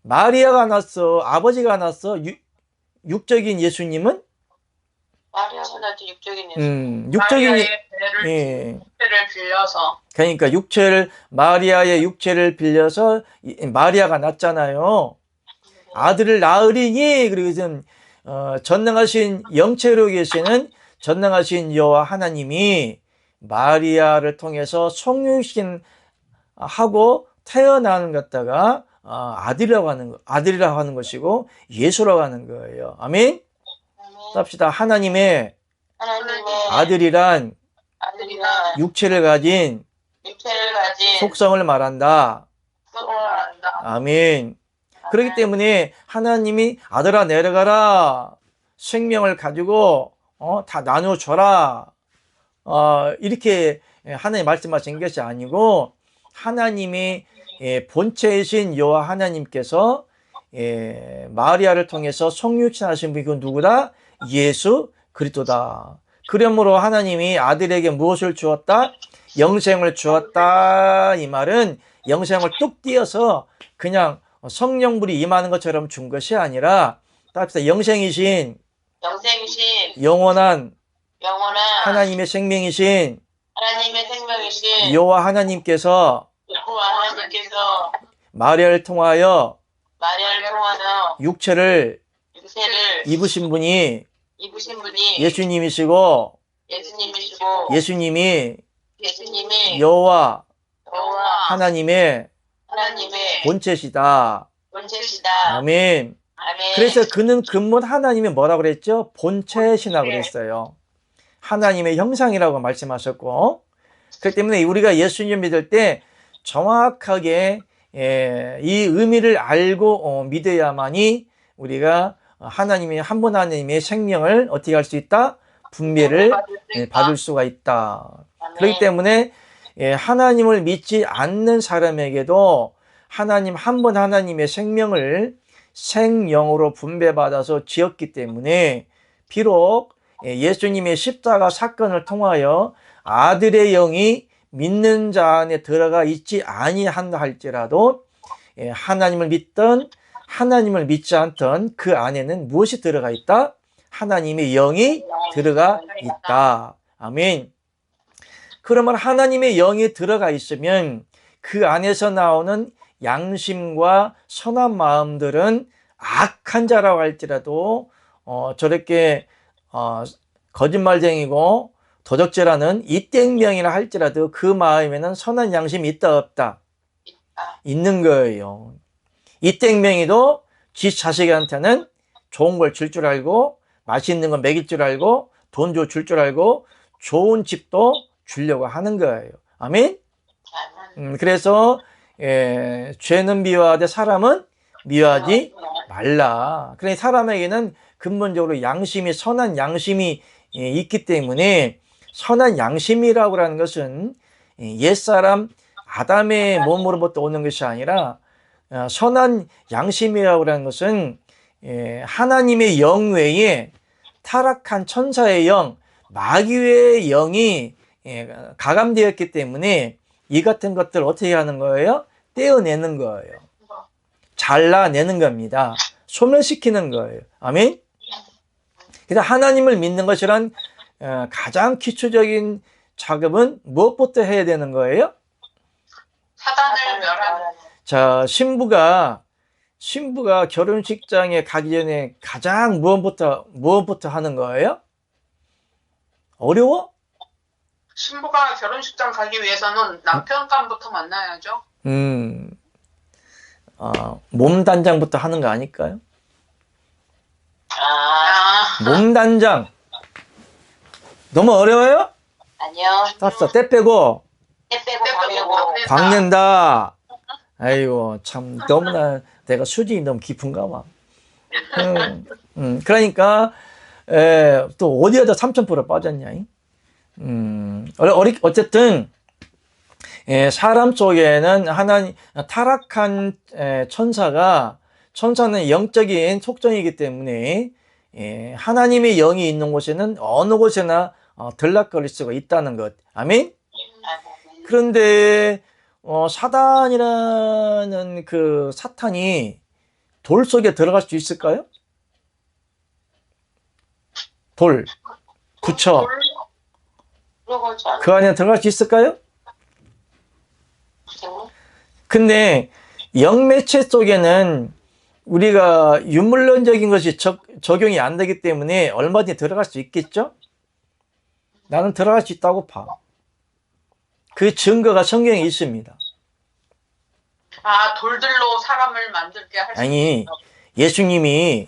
마리아가 낳았어, 아버지가 낳았어. 육적인 예수님은 마리아보다도 육적인 예수. 육적인 마리아의 예. 배를 빌려서 그러니까 마리아의 육체를 빌려서 마리아가 낳잖아요. 아들을 낳으리니, 그리고 전능하신 영체로 계시는 전능하신 여호와 하나님이 마리아를 통해서 성육신하고 태어나는 것다가 아들이라고 하는 것이고 예수라고 하는 거예요. 아멘. 합시다. 하나님의 아들이란 육체를 가진 속성을 말한다. 아멘. 그렇기 때문에 하나님이 아들아 내려가라, 생명을 가지고 다 나눠줘라, 이렇게 하나님 말씀하신 것이 아니고 하나님의 본체이신 여호와 하나님께서 마리아를 통해서 성육신하신 분이 그 누구다? 예수 그리스도다. 그러므로 하나님이 아들에게 무엇을 주었다? 영생을 주었다. 이 말은 영생을 뚝 띄어서 그냥 성령불이 임하는 것처럼 준 것이 아니라 영생이신 영원한 하나님의 생명이신 여호와 하나님께서 마리아를 통하여 육체를 입으신 분이 예수님이시고 예수님이 여호와 하나님의 본체시다. 아멘. 그래서 그는 근본 하나님이 뭐라고 그랬죠? 본체시라고 그랬어요. 하나님의 형상이라고 말씀하셨고, 그렇기 때문에 우리가 예수님 믿을 때 정확하게 이 의미를 알고 믿어야만이 우리가 하나님의 한 분 하나님의 생명을 어떻게 할 수 있다? 분배를 받을 수가 있다. 그렇기 때문에 하나님을 믿지 않는 사람에게도 하나님 한 분 하나님의 생명을 생영으로 분배받아서 지었기 때문에 비록 예수님의 십자가 사건을 통하여 아들의 영이 믿는 자 안에 들어가 있지 아니한다 할지라도 하나님을 믿던 하나님을 믿지 않던 그 안에는 무엇이 들어가 있다? 하나님의 영이 들어가 있다. 아멘. 그러면 하나님의 영이 들어가 있으면 그 안에서 나오는 양심과 선한 마음들은 악한 자라고 할지라도 저렇게 거짓말쟁이고 도적질하는 이땡명이라 할지라도 그 마음에는 선한 양심이 있다 없다? 있는 거예요. 이땡명이도 지 자식한테는 좋은 걸 줄 줄 알고 맛있는 거 먹일 줄 알고 돈 줄 줄 알고 좋은 집도 주려고 하는 거예요. 아멘? 그래서 죄는 미워하되 사람은 미워하지 말라. 그러니 사람에게는 근본적으로 양심이 선한 양심이 있기 때문에 선한 양심이라고 하는 것은 옛사람 아담의 몸으로부터 오는 것이 아니라 선한 양심이라고 하는 것은 하나님의 영 외에 타락한 천사의 영, 마귀의 영이 가감되었기 때문에 이 같은 것들을 어떻게 하는 거예요? 떼어내는 거예요. 잘라내는 겁니다. 소멸시키는 거예요. 아멘? 그래서 하나님을 믿는 것이란 가장 기초적인 작업은 무엇부터 해야 되는 거예요? 사단을 멸하는. 자, 신부가 결혼식장에 가기 전에 가장 무엇부터 하는 거예요? 어려워? 신부가 결혼식장 가기 위해서는 남편감부터 만나야죠. 몸 단장부터 하는 거 아닐까요? 아, 몸 단장. 너무 어려워요? 아니요. 땄어. 때 빼고 때 빼고 때 빼고 광내고. 광낸다. 아이고, 참, 너무나 내가 수준이 너무 깊은가 봐. 그러니까, 또 어디에다 3,000% 빠졌냐? 어쨌든, 사람 속에는 하나님, 타락한 천사는 영적인 속성이기 때문에, 하나님의 영이 있는 곳에는 어느 곳에나 들락거릴 수가 있다는 것. 아멘? 그런데, 사단이라는 그 사탄이 돌 속에 들어갈 수 있을까요? 돌, 부처. 들어가지 않아요. 그 안에 들어갈 수 있을까요? 근데 영매체 속에는 우리가 유물론적인 것이 적용이 안 되기 때문에 얼마든지 들어갈 수 있겠죠? 나는 들어갈 수 있다고 봐. 그 증거가 성경에 있습니다. 아, 돌들로 사람을 만들게 할 수 아니, 있어. 예수님이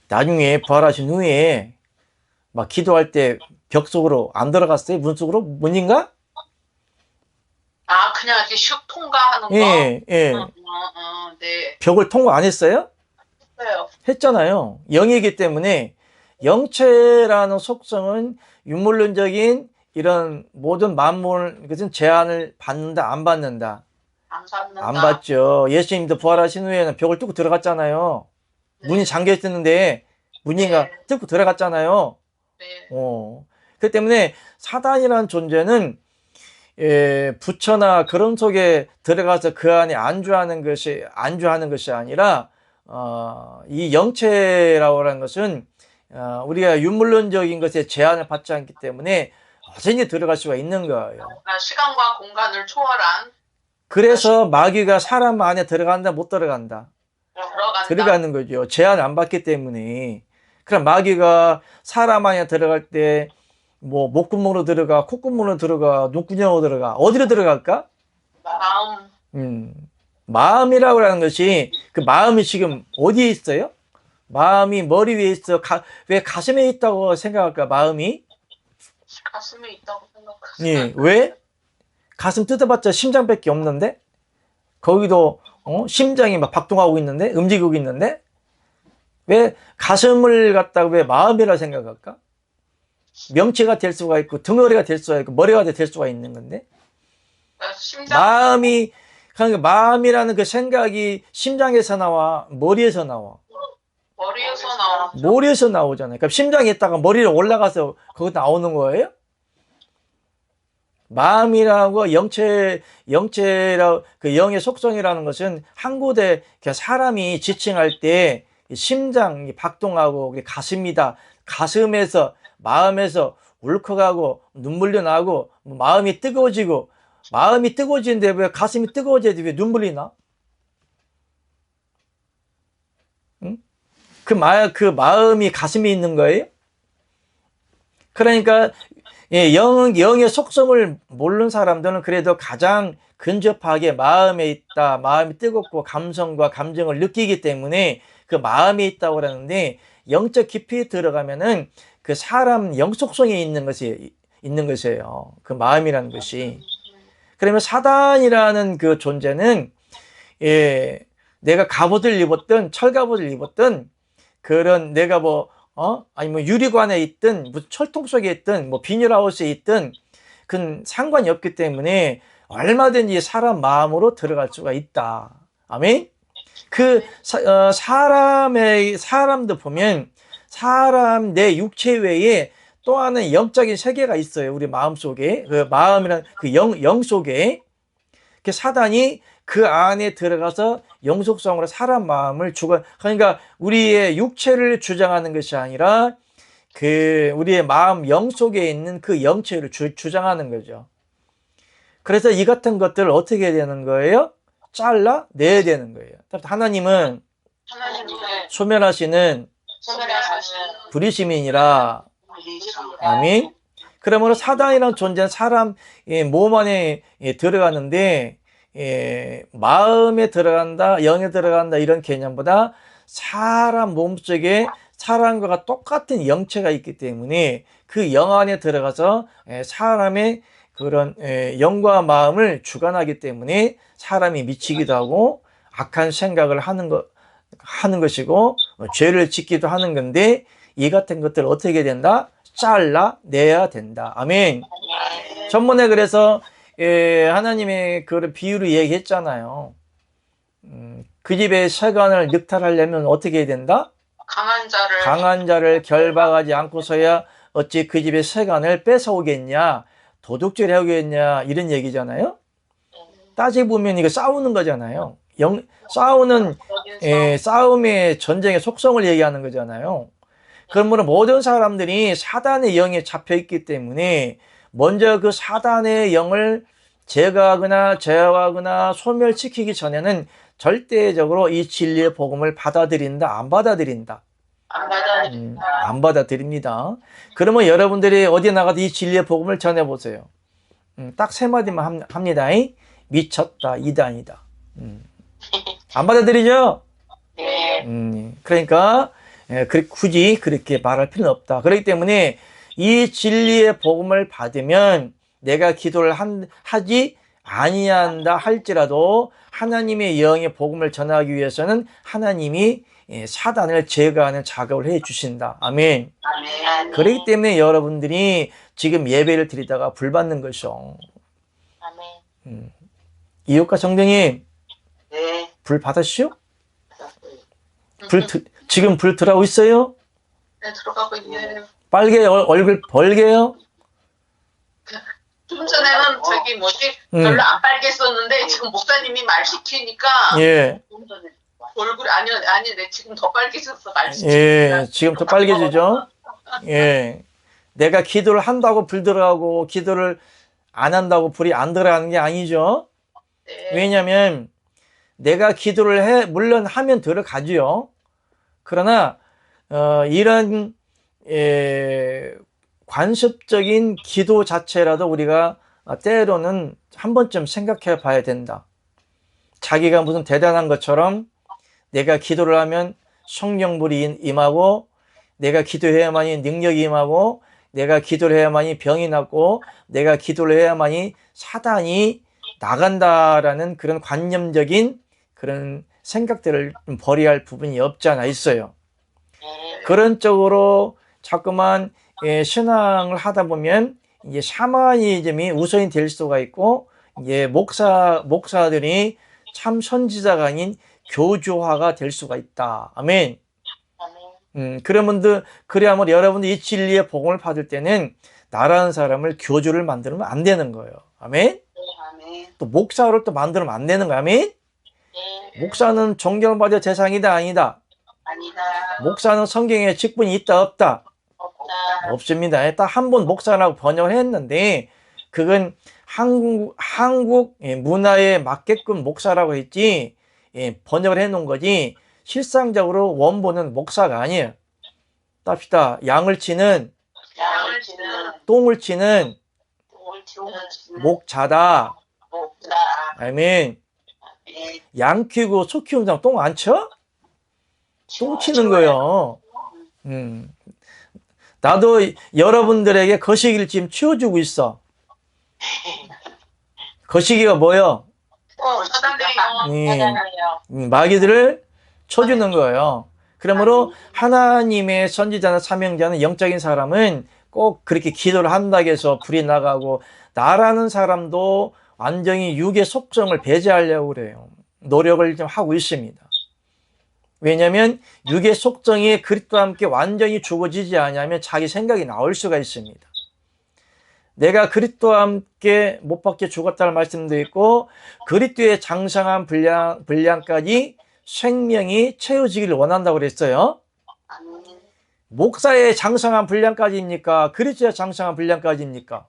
나중에 부활하신 후에 막 기도할 때 벽 속으로 안 들어갔어요? 문 속으로? 문인가? 아, 그냥 이렇게 슉 통과하는 거? 예. 네. 벽을 통과 안 했어요? 했어요. 했잖아요. 영이기 때문에 영체라는 속성은 유물론적인 이런 모든 만물, 그것은 제한을 받는다, 안 받는다? 안 받는다. 안 받죠. 예수님도 부활하신 후에는 벽을 뚫고 들어갔잖아요. 네. 문이 잠겨 있었는데 문인가 네. 뚫고 들어갔잖아요. 네. 그 때문에 사단이라는 존재는 부처나 그런 속에 들어가서 그 안에 안주하는 것이 아니라 이 영체라고 하는 것은 우리가 유물론적인 것에 제한을 받지 않기 때문에 언제든지 들어갈 수가 있는 거예요. 그러니까 시간과 공간을 초월한 그래서 마귀가 사람 안에 들어간다, 못 들어간다? 들어간다. 들어가는 거죠. 제한 안 받기 때문에. 그럼 마귀가 사람 안에 들어갈 때 뭐 목구멍으로 들어가, 콧구멍으로 들어가, 눈구녕으로 들어가. 어디로 들어갈까? 마음. 마음이라고 하는 것이 그 마음이 지금 어디에 있어요? 마음이 머리 위에 있어. 왜 가슴에 있다고 생각할까? 마음이? 가슴에 있다고 생각하세요. 예. 왜? 가슴 뜯어봤자 심장밖에 없는데? 거기도 심장이 막 박동하고 있는데? 움직이고 있는데? 왜 가슴을 갖다가 왜 마음이라 생각할까? 명체가 될 수가 있고 덩어리가 될 수가 있고 머리가 될 수가 있는 건데 그러니까 심장. 그러니까 마음이라는 그 생각이 심장에서 나와 머리에서 나와 머리에서 나오죠. 머리에서 나오잖아요. 그러니까 심장에 있다가 머리로 올라가서 거기 나오는 거예요. 마음이라고 영체라고 그 영의 속성이라는 것은 한 곳에 사람이 지칭할 때 심장이 박동하고 가슴이다. 가슴에서 마음에서 울컥하고 눈물이 나고 마음이 뜨거워지고 마음이 뜨거워지는데 왜 가슴이 뜨거워져야지 왜 눈물이 나? 응? 그 마음이 가슴에 있는 거예요? 그러니까 영의 속성을 모르는 사람들은 그래도 가장 근접하게 마음에 있다. 마음이 뜨겁고 감성과 감정을 느끼기 때문에 그 마음에 있다고 그러는데 영적 깊이 들어가면은 그 사람 영 속성에 있는 것이에요. 그 마음이라는 것이. 그러면 사단이라는 그 존재는 내가 갑옷을 입었든 철갑옷을 입었든 그런 내가 아니 유리관에 있든 무슨 철통 속에 있든 비닐하우스에 있든 그건 상관이 없기 때문에 얼마든지 사람 마음으로 들어갈 수가 있다. 아멘. 사람도 보면 사람 내 육체 외에 또 하나의 영적인 세계가 있어요. 우리 마음 속에 그 마음이란 그 영 속에 그 사단이 그 안에 들어가서 영속성으로 사람 마음을 그러니까 우리의 육체를 주장하는 것이 아니라 그 우리의 마음 영 속에 있는 그 영체를 주장하는 거죠. 그래서 이 같은 것들을 어떻게 해야 되는 거예요? 잘라 내야 되는 거예요. 하나님은 소멸하시는 불의시민이라. 아멘. 그러므로 사단이라는 존재는 사람 몸 안에 들어가는데 마음에 들어간다, 영에 들어간다 이런 개념보다 사람 몸속에 사람과 똑같은 영체가 있기 때문에 그 영 안에 들어가서 사람의 그런 영과 마음을 주관하기 때문에 사람이 미치기도 하고 악한 생각을 하는 것이고 죄를 짓기도 하는 건데 이 같은 것들을 어떻게 된다? 잘라내야 된다. 아멘. 전번에 그래서 하나님의 그런 비유를 얘기했잖아요. 그 집의 세간을 늑탈하려면 어떻게 해야 된다? 강한 자를 결박하지 않고서야 어찌 그 집의 세간을 뺏어오겠냐, 도둑질 해오겠냐 이런 얘기잖아요. 따져보면 이거 싸우는 거잖아요. 싸움의 전쟁의 속성을 얘기하는 거잖아요. 그러므로 모든 사람들이 사단의 영에 잡혀 있기 때문에 먼저 그 사단의 영을 제거하거나 소멸시키기 전에는 절대적으로 이 진리의 복음을 받아들인다, 안 받아들인다? 안 받아들입니다. 그러면 여러분들이 어디 나가도 이 진리의 복음을 전해보세요. 딱 세 마디만 합니다. 미쳤다, 이단이다. 안 받아들이죠? 그러니까 굳이 그렇게 말할 필요는 없다. 그렇기 때문에 이 진리의 복음을 받으면 내가 기도를 하지 아니한다 할지라도 하나님의 영의 복음을 전하기 위해서는 하나님이 사단을 제거하는 작업을 해 주신다. 아멘. 아멘. 그렇기 때문에 여러분들이 지금 예배를 드리다가 불 받는 것이요. 아멘. 이웃과 정등님, 네. 불 받으시오? 지금 불 들어가고 있어요? 네, 들어가고 있네요. 빨개요? 얼굴 벌게요? 좀 전에는 별로 안 빨갰었는데 지금 목사님이 말 시키니까 예. 얼굴이 아니 네, 지금 더 빨개졌어 말 시키니까. 예, 지금 더 빨개지죠? 예. 내가 기도를 한다고 불 들어가고 기도를 안 한다고 불이 안 들어가는 게 아니죠. 네. 왜냐면 내가 기도를 물론 하면 들어가지요. 그러나 이런 관습적인 기도 자체라도 우리가 때로는 한 번쯤 생각해 봐야 된다. 자기가 무슨 대단한 것처럼 내가 기도를 하면 성령불이 임하고 내가 기도해야만이 능력이 임하고 내가 기도를 해야만이 병이 낫고 내가 기도를 해야만이 사단이 나간다라는 그런 관념적인 그런 생각들을 버려야 할 부분이 없지 않아 있어요. 그런 쪽으로 자꾸만 신앙을 하다 보면 이제 샤머니즘이 우선이 될 수가 있고 이제 목사들이 참 선지자가 아닌 교주화가 될 수가 있다. 아멘. 그래야만 여러분들 이 진리의 복음을 받을 때는 나라는 사람을 교주를 만들면 안 되는 거예요. 아멘. 또 목사를 또 만들면 안 되는 거야. 아멘. 목사는 존경받을 대상이다, 아니다? 아니다. 목사는 성경에 직분이 있다, 없다? 없다. 없습니다. 딱 한 번 목사라고 번역을 했는데 그건 한국 문화에 맞게끔 목사라고 했지 번역을 해놓은 거지 실상적으로 원본은 목사가 아니에요. 답시다. 양을 치는 똥을 치는 목자다. 아멘. 양 키우고 소 키우는 사람 똥 안 쳐? 똥 치는 거예요. 나도 여러분들에게 거시기를 지금 치워주고 있어. 거시기가 뭐예요? 마귀들을 쳐주는 거예요. 그러므로 하나님의 선지자나 사명자는 영적인 사람은 꼭 그렇게 기도를 한다고 해서 불이 나가고 나라는 사람도 완전히 육의 속성을 배제하려고 그래요. 노력을 좀 하고 있습니다. 왜냐하면 육의 속성이 그리스도와 함께 완전히 죽어지지 않으면 자기 생각이 나올 수가 있습니다. 내가 그리스도와 함께 못 박혀 죽었다는 말씀도 있고 그리스도의 장성한 분량까지 생명이 채워지기를 원한다고 그랬어요. 목사의 장성한 분량까지입니까? 그리스도의 장성한 분량까지입니까?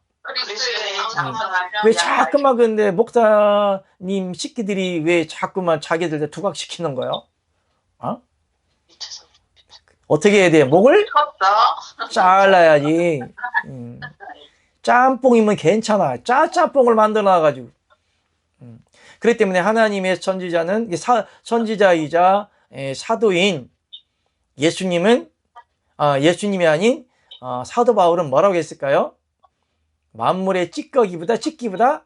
왜 자꾸만 근데 목사님 식기들이 왜 자꾸만 자기들 두각시키는 거예요? 어떻게 해야 돼? 목을 잘라야지. 짬뽕이면 괜찮아. 짜짬뽕을 만들어 놔가지고 그렇기 때문에 하나님의 선지자는 선지자이자 사도인 예수님은 예수님이 아닌 사도 바울은 뭐라고 했을까요? 만물의 찢기보다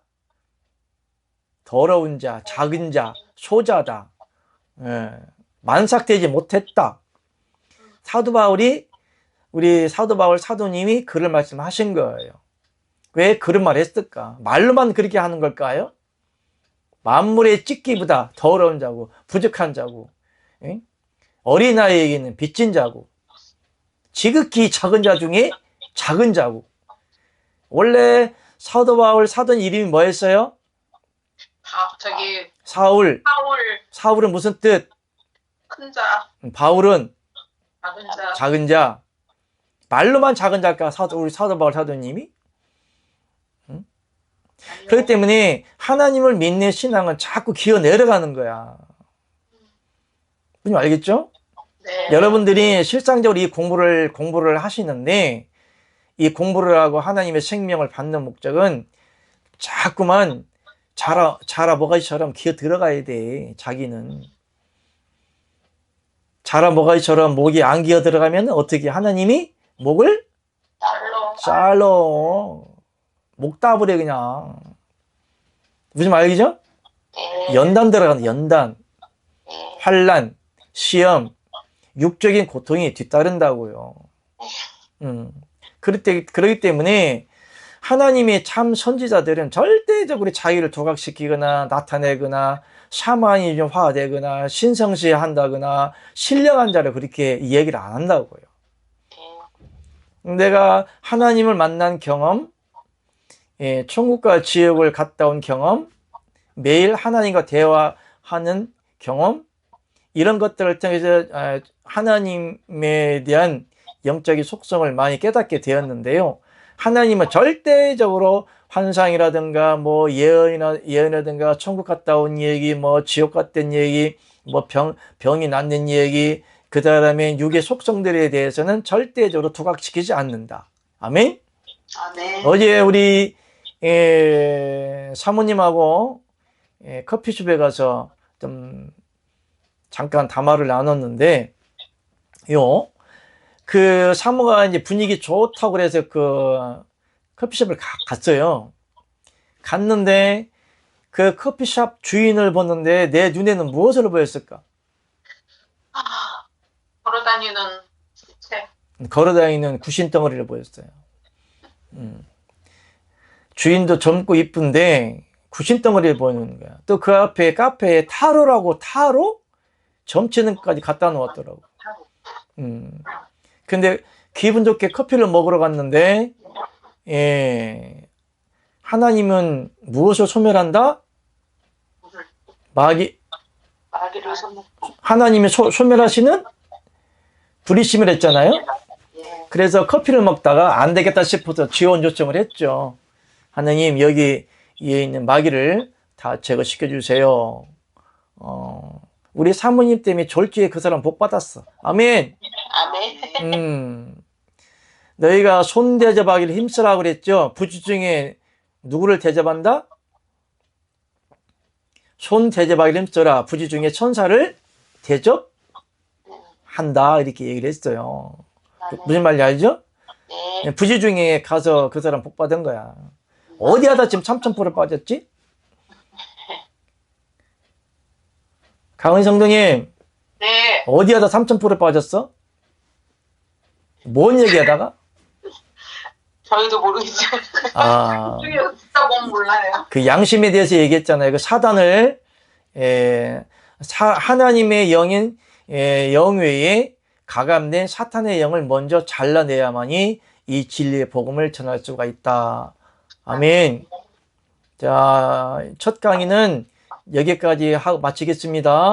더러운 자, 작은 자, 소자다. 만삭되지 못했다. 사도 바울이 우리 사도 바울 사도님이 그런 말씀하신 거예요. 왜 그런 말 했을까? 말로만 그렇게 하는 걸까요? 만물의 찢기보다 더러운 자고 부족한 자고 어린아이에게는 빚진 자고 지극히 작은 자 중에 작은 자고. 원래 사도 바울 사도님 이름이 뭐였어요? 사울. 사울은 무슨 뜻? 큰 자, 바울은 작은 자. 작은 자. 말로만 작은 자일까? 우리 사도 바울 사도님이? 그렇기 때문에 하나님을 믿는 신앙은 자꾸 기어 내려가는 거야. 무슨 알겠죠? 네. 여러분들이 실상적으로 이 공부를 하시는데 이 공부를 하고 하나님의 생명을 받는 목적은 자꾸만 자라모가지처럼 기어 들어가야 돼. 자기는 자라모가지처럼 목이 안 기어 들어가면 어떻게 하나님이 목을 잘러 목 따버려 그냥. 무슨 말이죠? 네. 연단 들어가는 연단, 네. 환난, 시험, 육적인 고통이 뒤따른다고요. 그렇기 때문에 하나님의 참 선지자들은 절대적으로 자기를 도각시키거나 나타내거나 샤머니 좀 화되거나 신성시한다거나 신령한 자를 그렇게 얘기를 안 한다고요. 내가 하나님을 만난 경험, 천국과 지옥을 갔다 온 경험, 매일 하나님과 대화하는 경험, 이런 것들을 통해서 하나님에 대한 영적인 속성을 많이 깨닫게 되었는데요. 하나님은 절대적으로 환상이라든가 뭐 예언이라든가 천국 갔다 온 얘기, 뭐 지옥 갔던 얘기, 뭐 병이 낫는 얘기, 그 다음에 육의 속성들에 대해서는 절대적으로 두각시키지 않는다. 아멘? 아멘. 어제 우리 사모님하고 커피숍에 가서 좀 잠깐 담화를 나눴는데, 그 사모가 이제 분위기 좋다고 그래서 그 커피숍을 갔어요. 갔는데 그 커피숍 주인을 보는데 내 눈에는 무엇을 보였을까? 걸어다니는 시체. 걸어다니는 구신덩어리를 보였어요. 주인도 젊고 이쁜데 구신덩어리를 보이는 거야. 또 그 앞에 카페에 타로라고 점치는 것까지 갖다 놓았더라고. 근데 기분 좋게 커피를 먹으러 갔는데, 하나님은 무엇을 소멸한다? 마귀를 소멸. 하나님이 소멸하시는 불의심을 했잖아요. 예. 그래서 커피를 먹다가 안 되겠다 싶어서 지원 요청을 했죠. 하나님, 여기 위에 있는 마귀를 다 제거시켜 주세요. 우리 사모님 때문에 졸지에 그 사람 복 받았어. 아멘. 아멘. 너희가 손 대접하기를 힘쓰라고 그랬죠. 부주 중에 누구를 대접한다? 손 대접하기를 힘써라. 부주 중에 천사를 대접한다. 이렇게 얘기를 했어요. 무슨 말인지 알죠? 네. 부주 중에 가서 그 사람 복 받은 거야. 어디 하다 지금 3,000% 빠졌지? 강은 성도님, 네. 어디 하다 3,000% 빠졌어? 뭔 얘기하다가? 저희도 모르겠어요. 중에 듣다 보면 몰라요. 그 양심에 대해서 얘기했잖아요. 그 사단을, 하나님의 영인, 영 외에 가감된 사탄의 영을 먼저 잘라내야만이 이 진리의 복음을 전할 수가 있다. 아멘. 자, 첫 강의는 여기까지 하고 마치겠습니다.